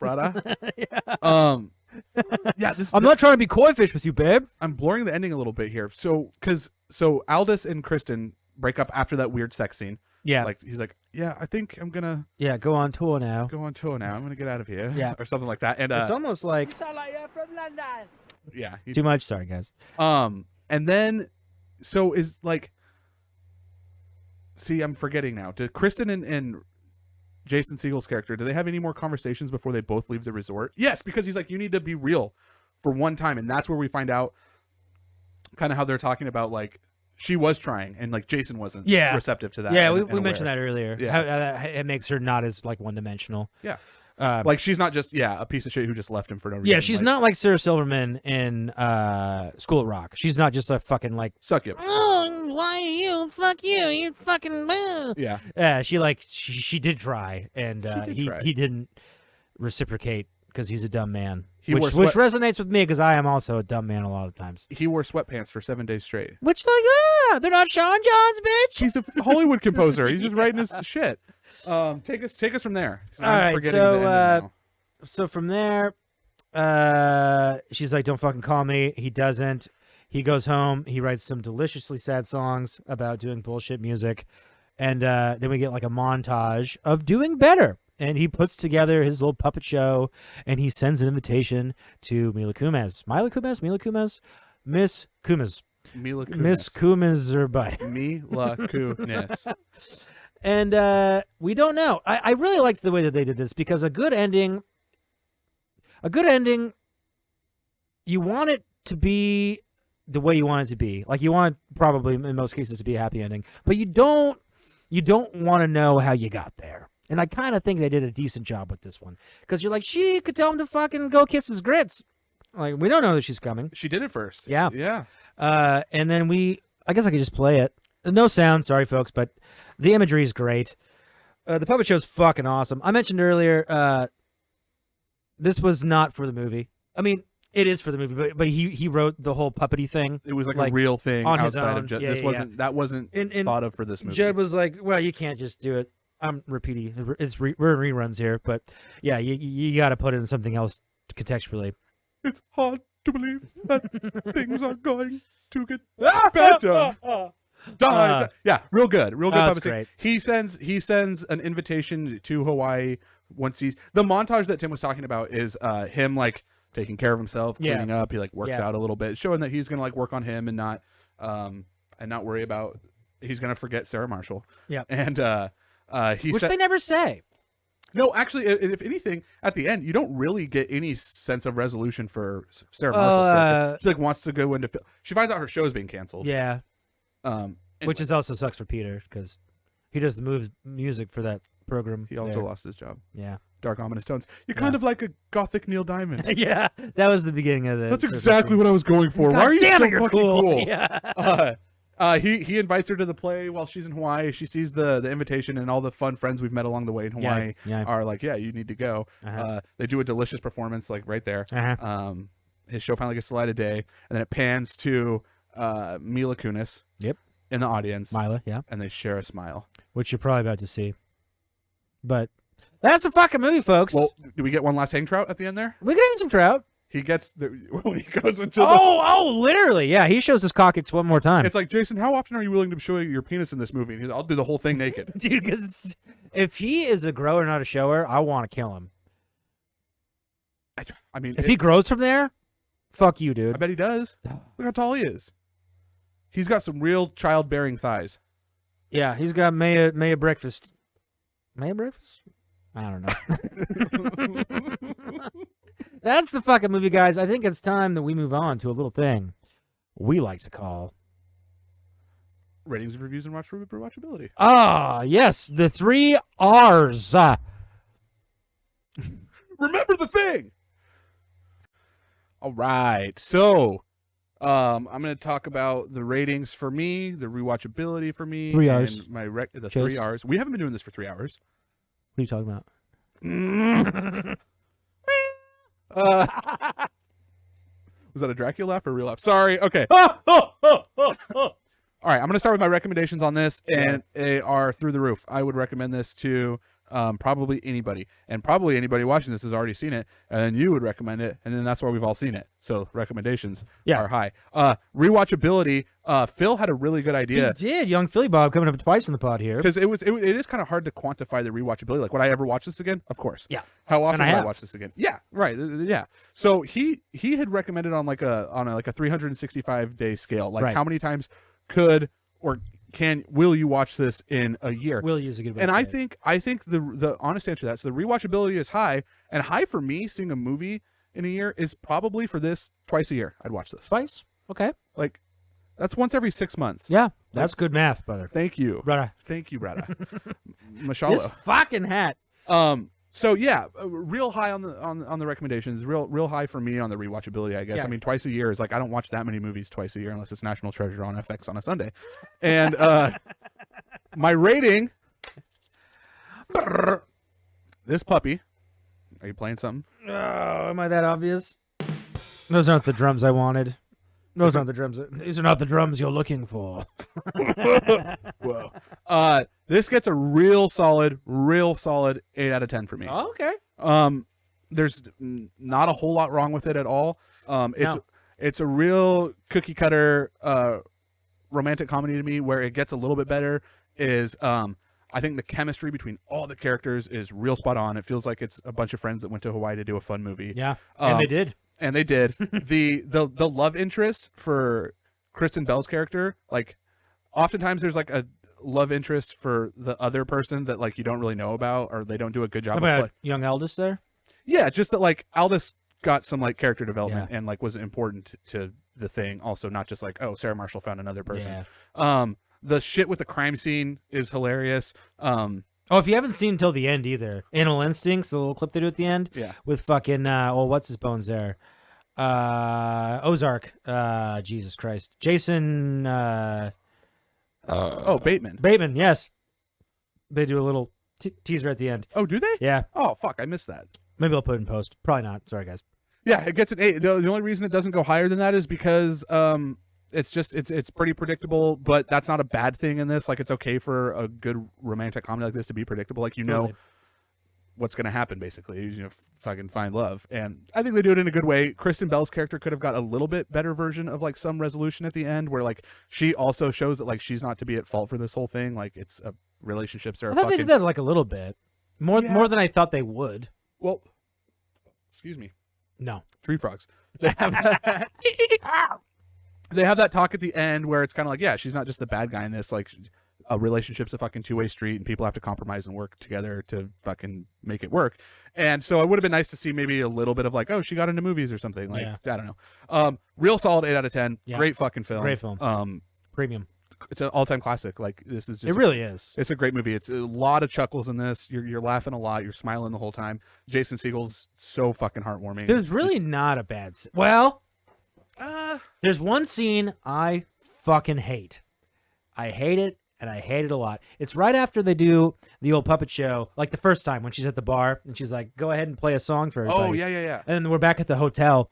Yeah. Yeah. I'm not trying to be koi fish with you, babe. I'm blurring the ending a little bit here. So Aldous and Kristen break up after that weird sex scene. Yeah. Like he's like, yeah, I think I'm gonna go on tour now. I'm gonna get out of here. Yeah. Or something like that. And it's almost like yeah. Too much. Sorry, guys. And then so is like. See, I'm forgetting now. Do Kristen and Jason Segel's character, do they have any more conversations before they both leave the resort? Yes, because he's like, you need to be real for one time. And that's where we find out kind of how they're talking about, like, she was trying and, like, Jason wasn't receptive to that. Yeah, we mentioned that earlier. Yeah. How it makes her not as, like, one-dimensional. Yeah. Like, she's not just, a piece of shit who just left him for no reason. Yeah, she's not like Sarah Silverman in School of Rock. She's not just a fucking, like... Suck you. Oh, why you? Fuck you. You fucking... Yeah. Yeah, she did try, and he didn't reciprocate because he's a dumb man. Which resonates with me because I am also a dumb man a lot of times. He wore sweatpants for 7 days straight. Which, like, they're not Sean John's, bitch. He's a Hollywood composer. He's just writing his shit. Take us from there. All right, so from there, she's like, "Don't fucking call me." He doesn't. He goes home. He writes some deliciously sad songs about doing bullshit music, and then we get like a montage of doing better. And he puts together his little puppet show, and he sends an invitation to Mila Kunis. Miss Kunis. Mila Kunis. Miss Kunis or by Mila Kunis. And we don't know. I really liked the way that they did this because a good ending, you want it to be the way you want it to be. Like you want it probably in most cases to be a happy ending, but you don't want to know how you got there. And I kind of think they did a decent job with this one because you're like, she could tell him to fucking go kiss his grits. Like we don't know that she's coming. She did it first. Yeah. Yeah. And then I guess I could just play it. No sound, sorry folks, but the imagery is great. The puppet show's fucking awesome. I mentioned earlier, this was not for the movie. I mean, it is for the movie, but he wrote the whole puppety thing. It was like a real thing on outside of his own. that wasn't thought of for this movie. Judd was like, well, you can't just do it. I'm repeating. We're in reruns here, but yeah, you got to put it in something else contextually. It's hard to believe that things are going to get better. Yeah, real good. That's great. He sends an invitation to Hawaii once the montage that Tim was talking about is him like taking care of himself, cleaning up. He like works out a little bit, showing that he's gonna like work on him and not worry about he's gonna forget Sarah Marshall. Yeah, and which they never say. No, actually, if anything, at the end, you don't really get any sense of resolution for Sarah Marshall's character. She like wants to go into. She finds out her show is being canceled. Yeah. Which anyway. is also sucks for Peter because he does the music for that program. He also lost his job. Yeah. Dark ominous tones. You're kind of like a gothic Neil Diamond. Yeah, that was the beginning of the. That's exactly what I was going for. God Why are you damn so it, you're fucking cool? Yeah. He invites her to the play while she's in Hawaii. She sees the invitation, and all the fun friends we've met along the way in Hawaii are like, yeah, you need to go. They do a delicious performance like right there. His show finally gets the light of day, and then it pans to Mila Kunis. Yep. In the audience. Mila, yeah. And they share a smile. Which you're probably about to see. But that's a fucking movie, folks. Well, do we get one last hang trout at the end there? We're getting some trout. He gets when he goes into literally, yeah. He shows his coccyx one more time. It's like, Jason, how often are you willing to show your penis in this movie? And he's like, I'll do the whole thing naked. Dude, because if he is a grower, not a shower, I want to kill him. I mean, if he grows from there, fuck you, dude. I bet he does. Look how tall he is. He's got some real childbearing thighs. Yeah, he's got Maya breakfast. Maya breakfast? I don't know. That's the fucking movie, guys. I think it's time that we move on to a little thing we like to call ratings, reviews, and rewatchability. Ah, yes, the 3 R's. Remember the thing. All right, so I'm going to talk about the ratings for me, the rewatchability for me, 3 R's. and the 3 R's. We haven't been doing this for 3 hours. What are you talking about? Was that a Dracula laugh or a real laugh? Sorry. Okay. All right, I'm going to start with my recommendations on this, and they are through the roof. I would recommend this to probably anybody, and probably anybody watching this has already seen it, and then you would recommend it, and then that's why we've all seen it. So recommendations are high. Rewatchability. Phil had a really good idea. He did. Young Philly Bob coming up twice in the pod here. Because it is kind of hard to quantify the rewatchability. Like, would I ever watch this again? Of course. Yeah. How often And would I I have. watch this again? Yeah. Right. Yeah. So he had recommended on like a 365-day scale. Like, how many times could or will you watch this in a year? Will use a good way. And to I say it. think the honest answer to that, so the rewatchability is high, and high for me seeing a movie in a year is probably for this twice a year. I'd watch this. Twice? Okay. Like, that's once every 6 months. Yeah, that's good math, brother. Thank you, brother. Thank you, brother. Mashallah. This fucking hat. So yeah, real high on the recommendations. Real high for me on the rewatchability, I guess. Yeah. I mean, twice a year is like, I don't watch that many movies twice a year unless it's National Treasure on FX on a Sunday. And my rating. This puppy. Are you playing something? Oh, am I that obvious? Those aren't the drums I wanted. Those aren't the drums. These are not the drums you're looking for. Whoa. This gets a real solid 8 out of 10 for me. Oh, okay. There's not a whole lot wrong with it at all. No. It's a real cookie cutter romantic comedy to me. Where it gets a little bit better is I think the chemistry between all the characters is real spot on. It feels like it's a bunch of friends that went to Hawaii to do a fun movie. Yeah, and they did. And they did. The love interest for Kristen Bell's character, like, oftentimes there's like a love interest for the other person that like you don't really know about, or they don't do a good job How of about young Aldous there? Yeah, just that like Aldous got some like character development and like was important to the thing. Also, not just like, oh, Sarah Marshall found another person. Yeah. The shit with the crime scene is hilarious. Oh, if you haven't seen until the end either, Animal Instincts, the little clip they do at the end, with fucking what's his bones there, Ozark, Jesus Christ, Jason, Bateman, yes, they do a little teaser at the end. Oh, do they? Yeah. Oh, fuck, I missed that. Maybe I'll put it in post. Probably not. Sorry, guys. Yeah, it gets an 8. The only reason it doesn't go higher than that is because it's just it's pretty predictable, but that's not a bad thing in this. Like, it's okay for a good romantic comedy like this to be predictable. Like, you know what's going to happen, basically. You know, fucking find love. And I think they do it in a good way. Kristen Bell's character could have got a little bit better version of like some resolution at the end where like she also shows that like she's not to be at fault for this whole thing. Like, it's relationships are I thought they did that like a little bit more than I thought they would. Well, excuse me. No. Tree frogs. They have that talk at the end where it's kind of like, yeah, she's not just the bad guy in this. Like, a relationship's a fucking two-way street, and people have to compromise and work together to fucking make it work. And so it would have been nice to see maybe a little bit of like, oh, she got into movies or something. Like, I don't know. Real solid 8 out of 10. Yeah. Great fucking film. Great film. Premium. It's an all-time classic. Like, this is just... It really is. It's a great movie. It's a lot of chuckles in this. You're laughing a lot. You're smiling the whole time. Jason Segel's so fucking heartwarming. There's really not a bad... there's one scene I fucking hate. I hate it, and I hate it a lot. It's right after they do the old puppet show, like the first time when she's at the bar, and she's like, go ahead and play a song for everybody. Oh, yeah. And then we're back at the hotel,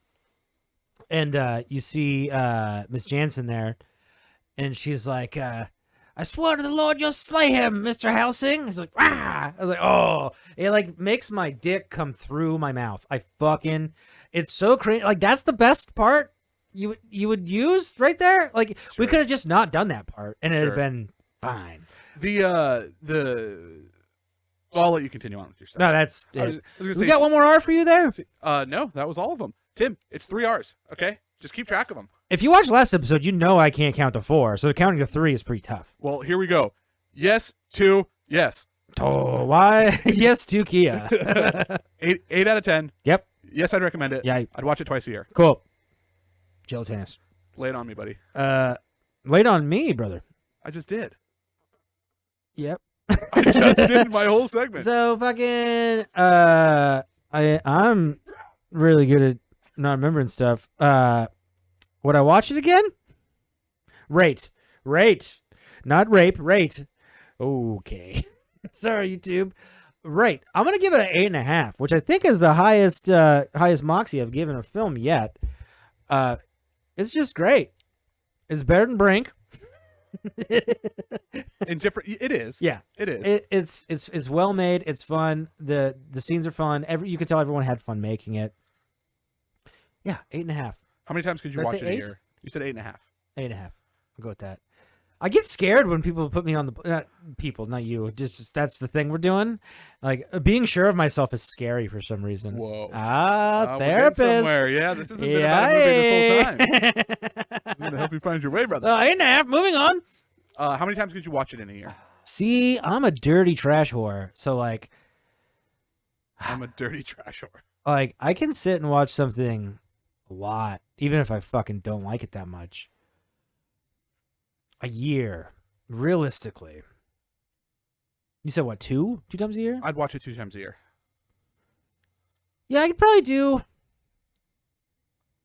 and you see Miss Jansen there, and she's like, I swear to the Lord you'll slay him, Mr. Helsing. He's like, ah! I was like, oh. It like makes my dick come through my mouth. It's so crazy. Like, that's the best part you would use right there. Like, we could have just not done that part, and it'd have been fine. Well, I'll let you continue on with your stuff. No, that's I was gonna say, we got one more R for you there? No, that was all of them. Tim, it's 3 R's, okay? Just keep track of them. If you watched last episode, you know I can't count to 4, so counting to 3 is pretty tough. Well, here we go. Yes, 2, yes. Oh, why? Yes, to Kia. 8 out of 10. Yep. Yes, I'd recommend it. Yeah. I'd watch it twice a year. Cool. Gelatinous. Lay it on me, buddy. Lay it on me, brother. I just did. Yep. I just did my whole segment. So fucking I'm really good at not remembering stuff. Would I watch it again? Rate. Not rape, rate. Okay. Sorry, YouTube. Right. I'm gonna give it an 8.5, which I think is the highest moxie I've given a film yet. It's just great. It's better than Brink. In different, it is. Yeah, it is. It's well made. It's fun. The scenes are fun. You can tell everyone had fun making it. Yeah, 8.5. How many times could you Did I watch say it a 8? year? You said 8.5. 8.5. I'll go with that. I get scared when people put me on the people, not you. Just that's the thing we're doing. Like being sure of myself is scary for some reason. Whoa. Ah, we're therapist. getting somewhere. Yeah, this hasn't been about a movie this whole time. It's going to help you find your way, brother. 8.5. Moving on. How many times could you watch it in a year? See, I'm a dirty trash whore. So like, I'm a dirty trash whore. like I can sit and watch something a lot, even if I fucking don't like it that much. A year, realistically. You said what, 2 times a year? I'd watch it 2 times a year. Yeah, I could probably do.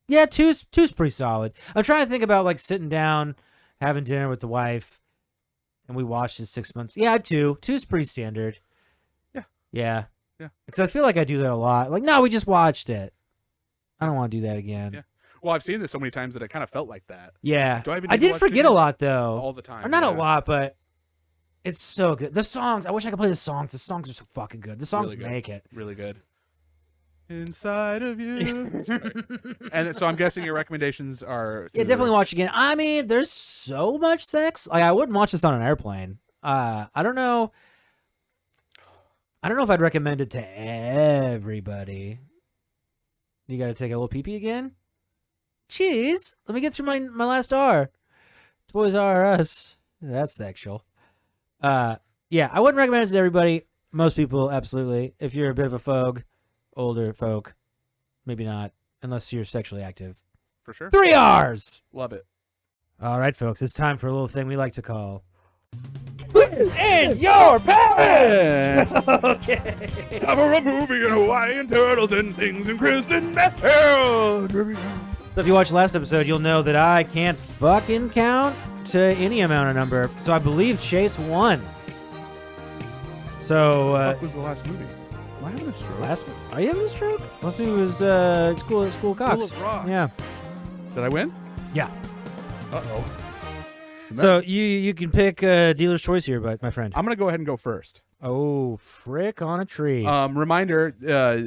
Yeah, two's pretty solid. I'm trying to think about like sitting down, having dinner with the wife, and we watched it 6 months. Yeah, 2. 2's pretty standard. Yeah. Yeah. Yeah. Because I feel like I do that a lot. Like, no, we just watched it. I don't want to do that again. Yeah. Well, I've seen this so many times that I kind of felt like that. Yeah. Do I even I need to did watch forget it a lot though. all the time? Or not a yeah. lot, but it's so good. The songs, I wish I could play the songs. The songs are so fucking good. The songs Really good. make it. Really good. Inside of you. That's right. And so I'm guessing your recommendations are. Yeah, definitely watch again. I mean, there's so much sex. Like, I wouldn't watch this on an airplane. I don't know. I don't know if I'd recommend it to everybody. You got to take a little pee-pee again? Jeez. Let me get through my last R. Toys R Us. That's sexual. Yeah, I wouldn't recommend it to everybody. Most people, absolutely. If you're a bit of a fogue, older folk, maybe not, unless you're sexually active. For sure. 3 R's! Love it. All right, folks, it's time for a little thing we like to call Quiz in Your Pants! Okay. Cover a movie in Hawaiian turtles and things and Kristen Bell. So if you watched last episode, you'll know that I can't fucking count to any amount of number. So I believe Chase won. So What was the last movie? Am I having a stroke? Are you having a stroke? Last movie was School Cox. of Rock. Yeah. Did I win? Yeah. Uh-oh. So you can pick dealer's choice here, but my friend. I'm going to go ahead and go first. Oh, frick on a tree. Reminder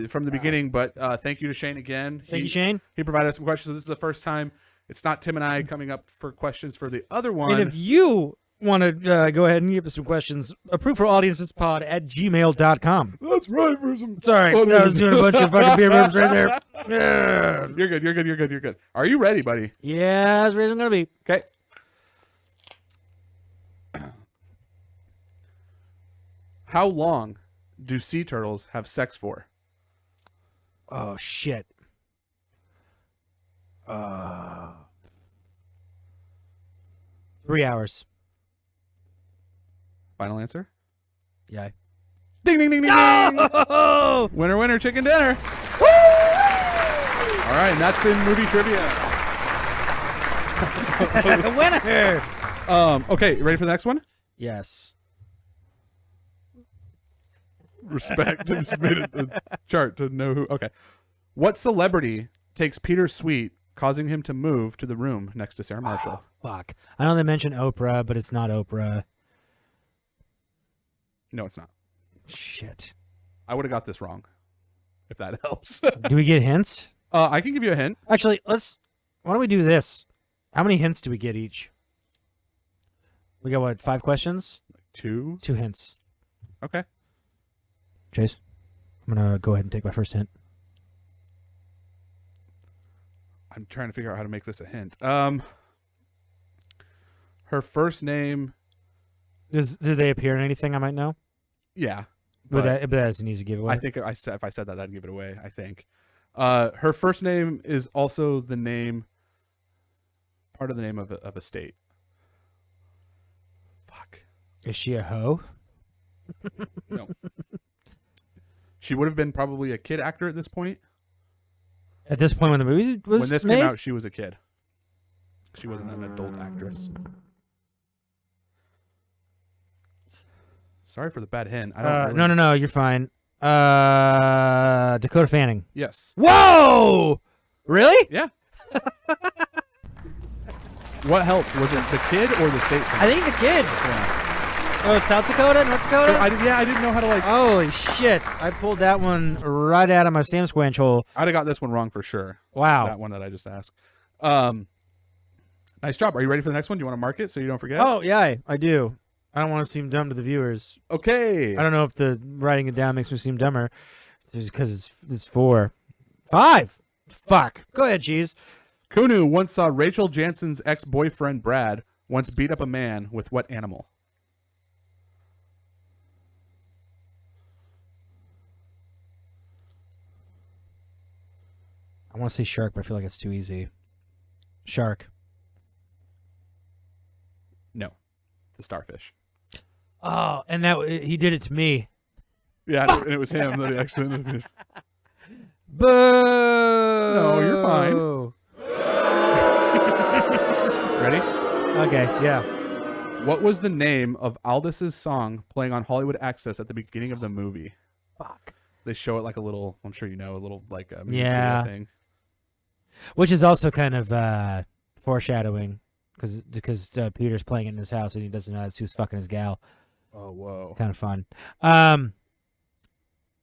from the beginning, but thank you to Shane again. Thank you, Shane. He provided us some questions. So this is the first time it's not Tim and I coming up for questions for the other one. And if you want to go ahead and give us some questions, approveforaudienceспod@gmail.com. That's right for some. Sorry, I was doing a bunch of fucking beer burps right there. Yeah. You're good. You're good. You're good. You're good. Are you ready, buddy? Yeah, that's the reason I'm going to be. Okay. How long do sea turtles have sex for? Oh, shit. 3 hours. Final answer? Yeah. Ding, ding, ding, ding, No! ding. Winner, winner, chicken dinner. Woo! All right, and that's been movie trivia. Winner! Okay, ready for the next one? Yes. Respect. I just made a chart to know who. Okay. What celebrity takes Peter's suite, causing him to move to the room next to Sarah Marshall? Oh, fuck. I know they mentioned Oprah, but it's not Oprah. No, it's not. Shit. I would have got this wrong, if that helps. Do we get hints? I can give you a hint. Actually, why don't we do this? How many hints do we get each? We got, what, 5 questions? 2. 2 hints. Okay. Chase, I'm going to go ahead and take my first hint. I'm trying to figure out how to make this a hint. Her first name... Do they appear in anything I might know? Yeah. But that's an easy giveaway. I think if I said that, I'd give it away, I think. Her first name is also the name... part of the name of a state. Fuck. Is she a hoe? No. She would have been probably a kid actor at this point. At this point when the movie was When this made? came out, she was a kid. She wasn't an adult actress. Sorry for the bad hint. I don't really... No, you're fine. Dakota Fanning. Yes. Whoa! Really? Yeah. What helped? Was it the kid or the state? I think the kid. Oh, South Dakota, North Dakota. I didn't know how to like. Holy shit! I pulled that one right out of my Sam Squanch hole. I'd have got this one wrong for sure. Wow. That one that I just asked. Nice job. Are you ready for the next one? Do you want to mark it so you don't forget? Oh yeah, I do. I don't want to seem dumb to the viewers. Okay. I don't know if the writing it down makes me seem dumber, just because it's 4, 5. Fuck. Go ahead, cheese. Kunu once saw Rachel Jansen's ex-boyfriend Brad once beat up a man with what animal? I want to say shark, but I feel like it's too easy. Shark. No, it's a starfish. Oh, and he did it to me. Yeah, and it was him that actually. Boo! No, you're fine. Ready? Okay, yeah. What was the name of Aldis's song playing on Hollywood Access at the beginning of the movie? Fuck. They show it like a little. I'm sure you know a little like a music Yeah. video thing. Which is also kind of foreshadowing, because Peter's playing it in his house and he doesn't know that's who's fucking his gal. Oh, whoa. Kind of fun.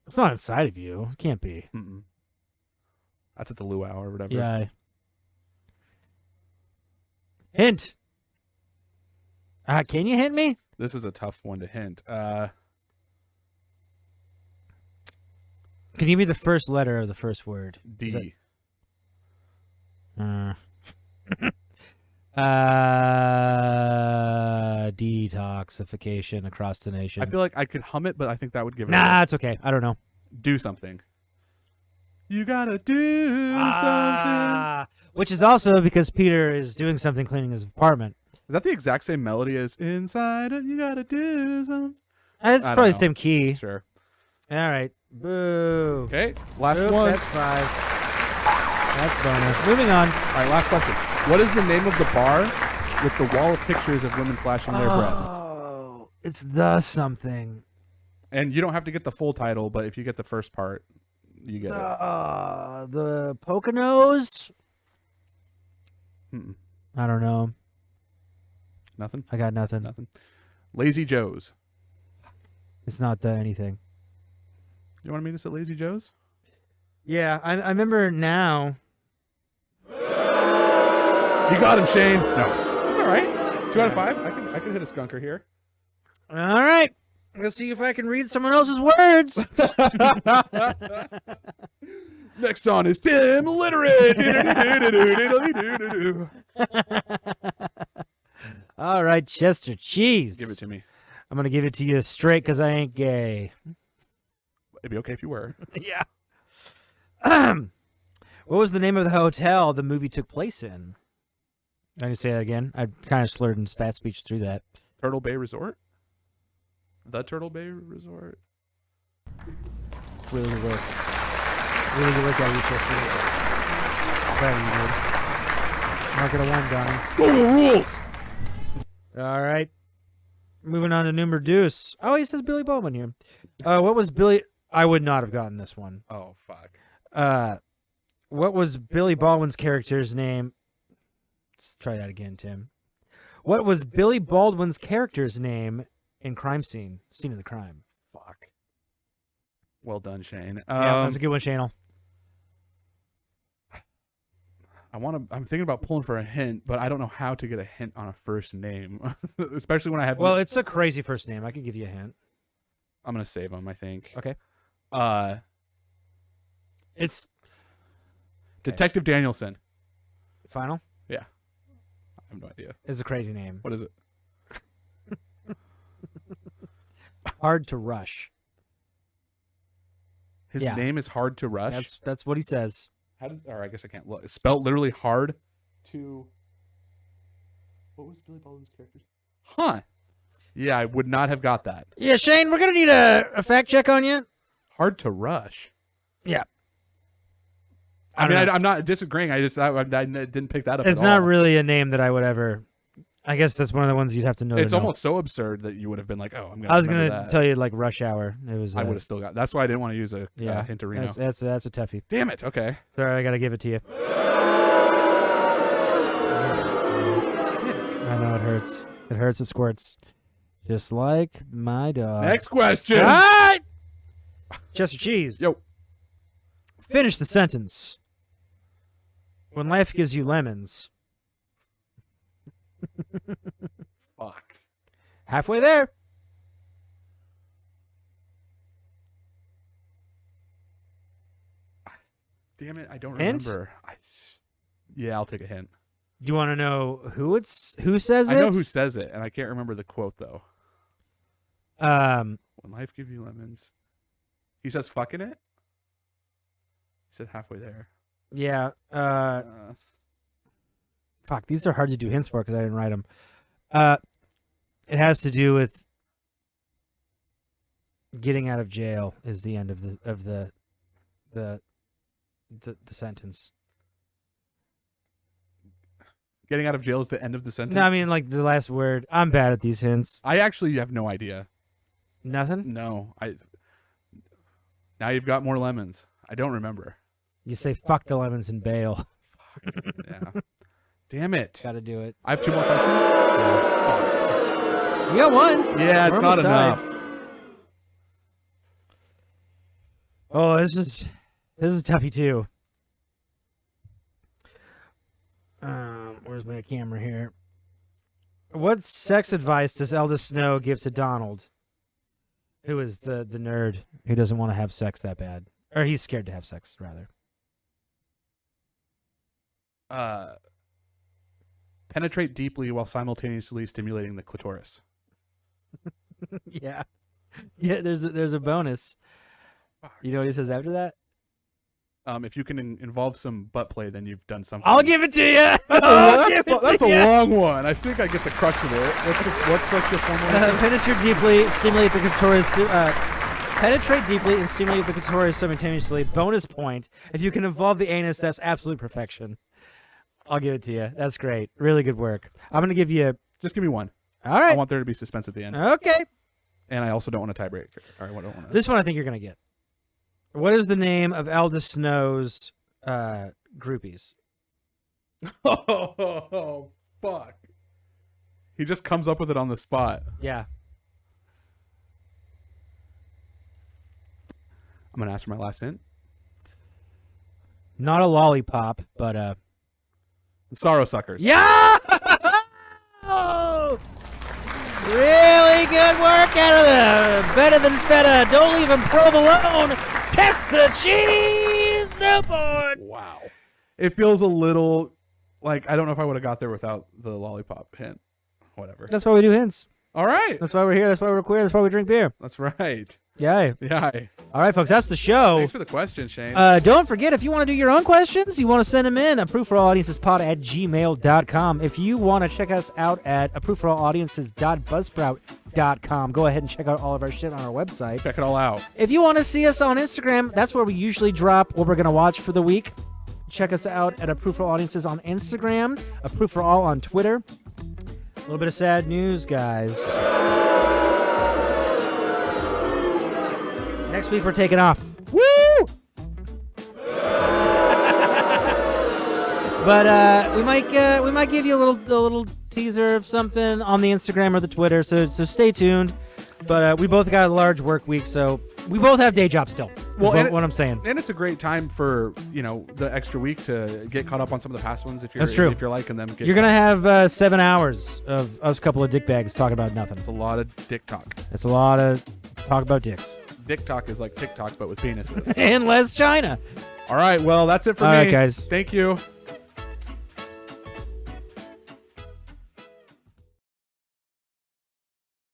It's not inside of you. It can't be. Mm-mm. That's at the luau or whatever. Yeah. Hint. Can you hint me? This is a tough one to hint. Can you give me the first letter of the first word? D. Detoxification across the nation. I feel like I could hum it, but I think that would give it. Nah, it's okay. I don't know. Do something. You gotta do something. Which is also because Peter is doing something cleaning his apartment. Is that the exact same melody as Inside? You gotta do something. It's I probably don't the same key. Sure. All right. Boo. Okay. Last Oop, one. That's 5. That's bonus. Moving on. All right. Last question. What is the name of the bar with the wall of pictures of women flashing their breasts? Oh, it's the something. And you don't have to get the full title, but if you get the first part, you get it. The Poconos? Mm-mm. I don't know. Nothing? I got nothing. Nothing. Lazy Joe's. It's not anything. You want to meet us at Lazy Joe's? Yeah, I remember now. You got him, Shane. No. It's all right. 2 out of 5. I can hit a skunker here. All right. Let's see if I can read someone else's words. Next on is Tim Literate. All right, Chester Cheese. Give it to me. I'm going to give it to you straight because I ain't gay. It'd be okay if you were. Yeah. What was the name of the hotel the movie took place in? I can say that again. I kind of slurred in fast speech through that. Turtle Bay Resort? The Turtle Bay Resort? Really good work. Really good work out of you, Chester. Proud of you, dude. Mark it a 1, Donnie. Go the rules! All right. Moving on to number deuce. Oh, he says Billy Baldwin here. What was Billy... I would not have gotten this one. Oh, fuck. What was Billy Baldwin's character's name? Let's try that again, Tim. What was Billy Baldwin's character's name in Crime Scene? Scene of the crime. Fuck. Well done, Shane. Yeah, that's a good one, Shane. I'm thinking about pulling for a hint, but I don't know how to get a hint on a first name, especially when I have. Well, it's a crazy first name. I can give you a hint. I'm gonna save him. I think. Okay. It's Detective Danielson. Final? Yeah. I have no idea. It's a crazy name. What is it? Hard to Rush. His name is Hard to Rush. That's what he says. How does? Or I guess I can't look. It's spelled literally hard to. What was Billy Baldwin's character? Huh. Yeah, I would not have got that. Yeah, Shane, we're gonna need a fact check on you. Hard to Rush. Yeah. I mean, I'm not disagreeing. I didn't pick that up. It's at not all. really a name that I would ever. I guess that's one of the ones you'd have to know. It's to know. almost so absurd that you would have been like, "Oh, I'm gonna." I was remember gonna that. tell you like Rush Hour. It was. I would have still got. That's why I didn't want to use a yeah. Hinterino. That's a toughie. Damn it. Okay. Sorry, I gotta give it to you. I know it hurts. It hurts. It squirts. Just like my dog. Next question. All right. Chester Cheese. Yo. Finish the sentence. When life gives you lemons. Fuck. Halfway there. Damn it, I don't Hint? remember. Yeah, I'll take a hint. Do you want to know who says it? I know who says it, and I can't remember the quote though. When life gives you lemons. He says fucking it? He said halfway there. Yeah. Fuck, these are hard to do hints for because I didn't write them. It has to do with getting out of jail is the end of the sentence. Getting out of jail is the end of the sentence? No, I mean like the last word. I'm bad at these hints. I actually have no idea. Nothing? No. Now you've got more lemons. I don't remember. You say fuck the lemons and bail. Yeah. Damn it. Gotta do it. I have 2 more questions? Yeah. Fuck. You got one. Yeah, it's We're not almost enough. tied. Oh, this is a toughie too. Where's my camera here? What sex advice does Elda Snow give to Donald, who is the nerd who doesn't want to have sex that bad, or he's scared to have sex rather? Penetrate deeply while simultaneously stimulating the clitoris. Yeah. There's a bonus. You know what he says after that? If you can involve some butt play, then you've done something. I'll give it to you. That's a long one. I think I get the crux of it. What's the formula? Penetrate deeply, stimulate the clitoris. Penetrate deeply and stimulate the clitoris simultaneously. Bonus point. If you can involve the anus, that's absolute perfection. I'll give it to you. That's great. Really good work. I'm gonna give you. Just give me one. All right. I want there to be suspense at the end. Okay. And I also don't want a tiebreaker. All right, I don't want to. This one I think you're gonna get. What is the name of Elda Snow's groupies? Oh, fuck. He just comes up with it on the spot. Yeah. I'm going to ask for my last hint. Not a lollipop, but Sorrow Suckers. Yeah! Really good work out of them. Better than feta. Don't leave him provolone. Catch the cheese, Newport. Wow. It feels a little like I don't know if I would have got there without the lollipop hint. Whatever. That's why we do hints. All right. That's why we're here. That's why we're queer. That's why we drink beer. That's right. Yay. Yay. All right, folks. That's the show. Thanks for the question, Shane. Don't forget, if you want to do your own questions, you want to send them in, approveforallaudienceспod@gmail.com. If you want to check us out at approveforallaudiences.buzzsprout.com, go ahead and check out all of our shit on our website. Check it all out. If you want to see us on Instagram, that's where we usually drop what we're going to watch for the week. Check us out at Approve for All Audiences on Instagram, Approve for All on Twitter. A little bit of sad news, guys. Next week we're taking off. Woo! But we might give you a little teaser of something on the Instagram or the Twitter. So stay tuned. But we both got a large work week, so we both have day jobs still. Well, what I'm saying. And it's a great time for the extra week to get caught up on some of the past ones. If you're That's true. If you're liking them, You're gonna have 7 hours of us couple of dick bags talking about nothing. It's a lot of dick talk. It's a lot of talk about dicks. Dick talk is like TikTok, but with penises. And less China. All right, well, that's it for me. All right, guys. Thank you.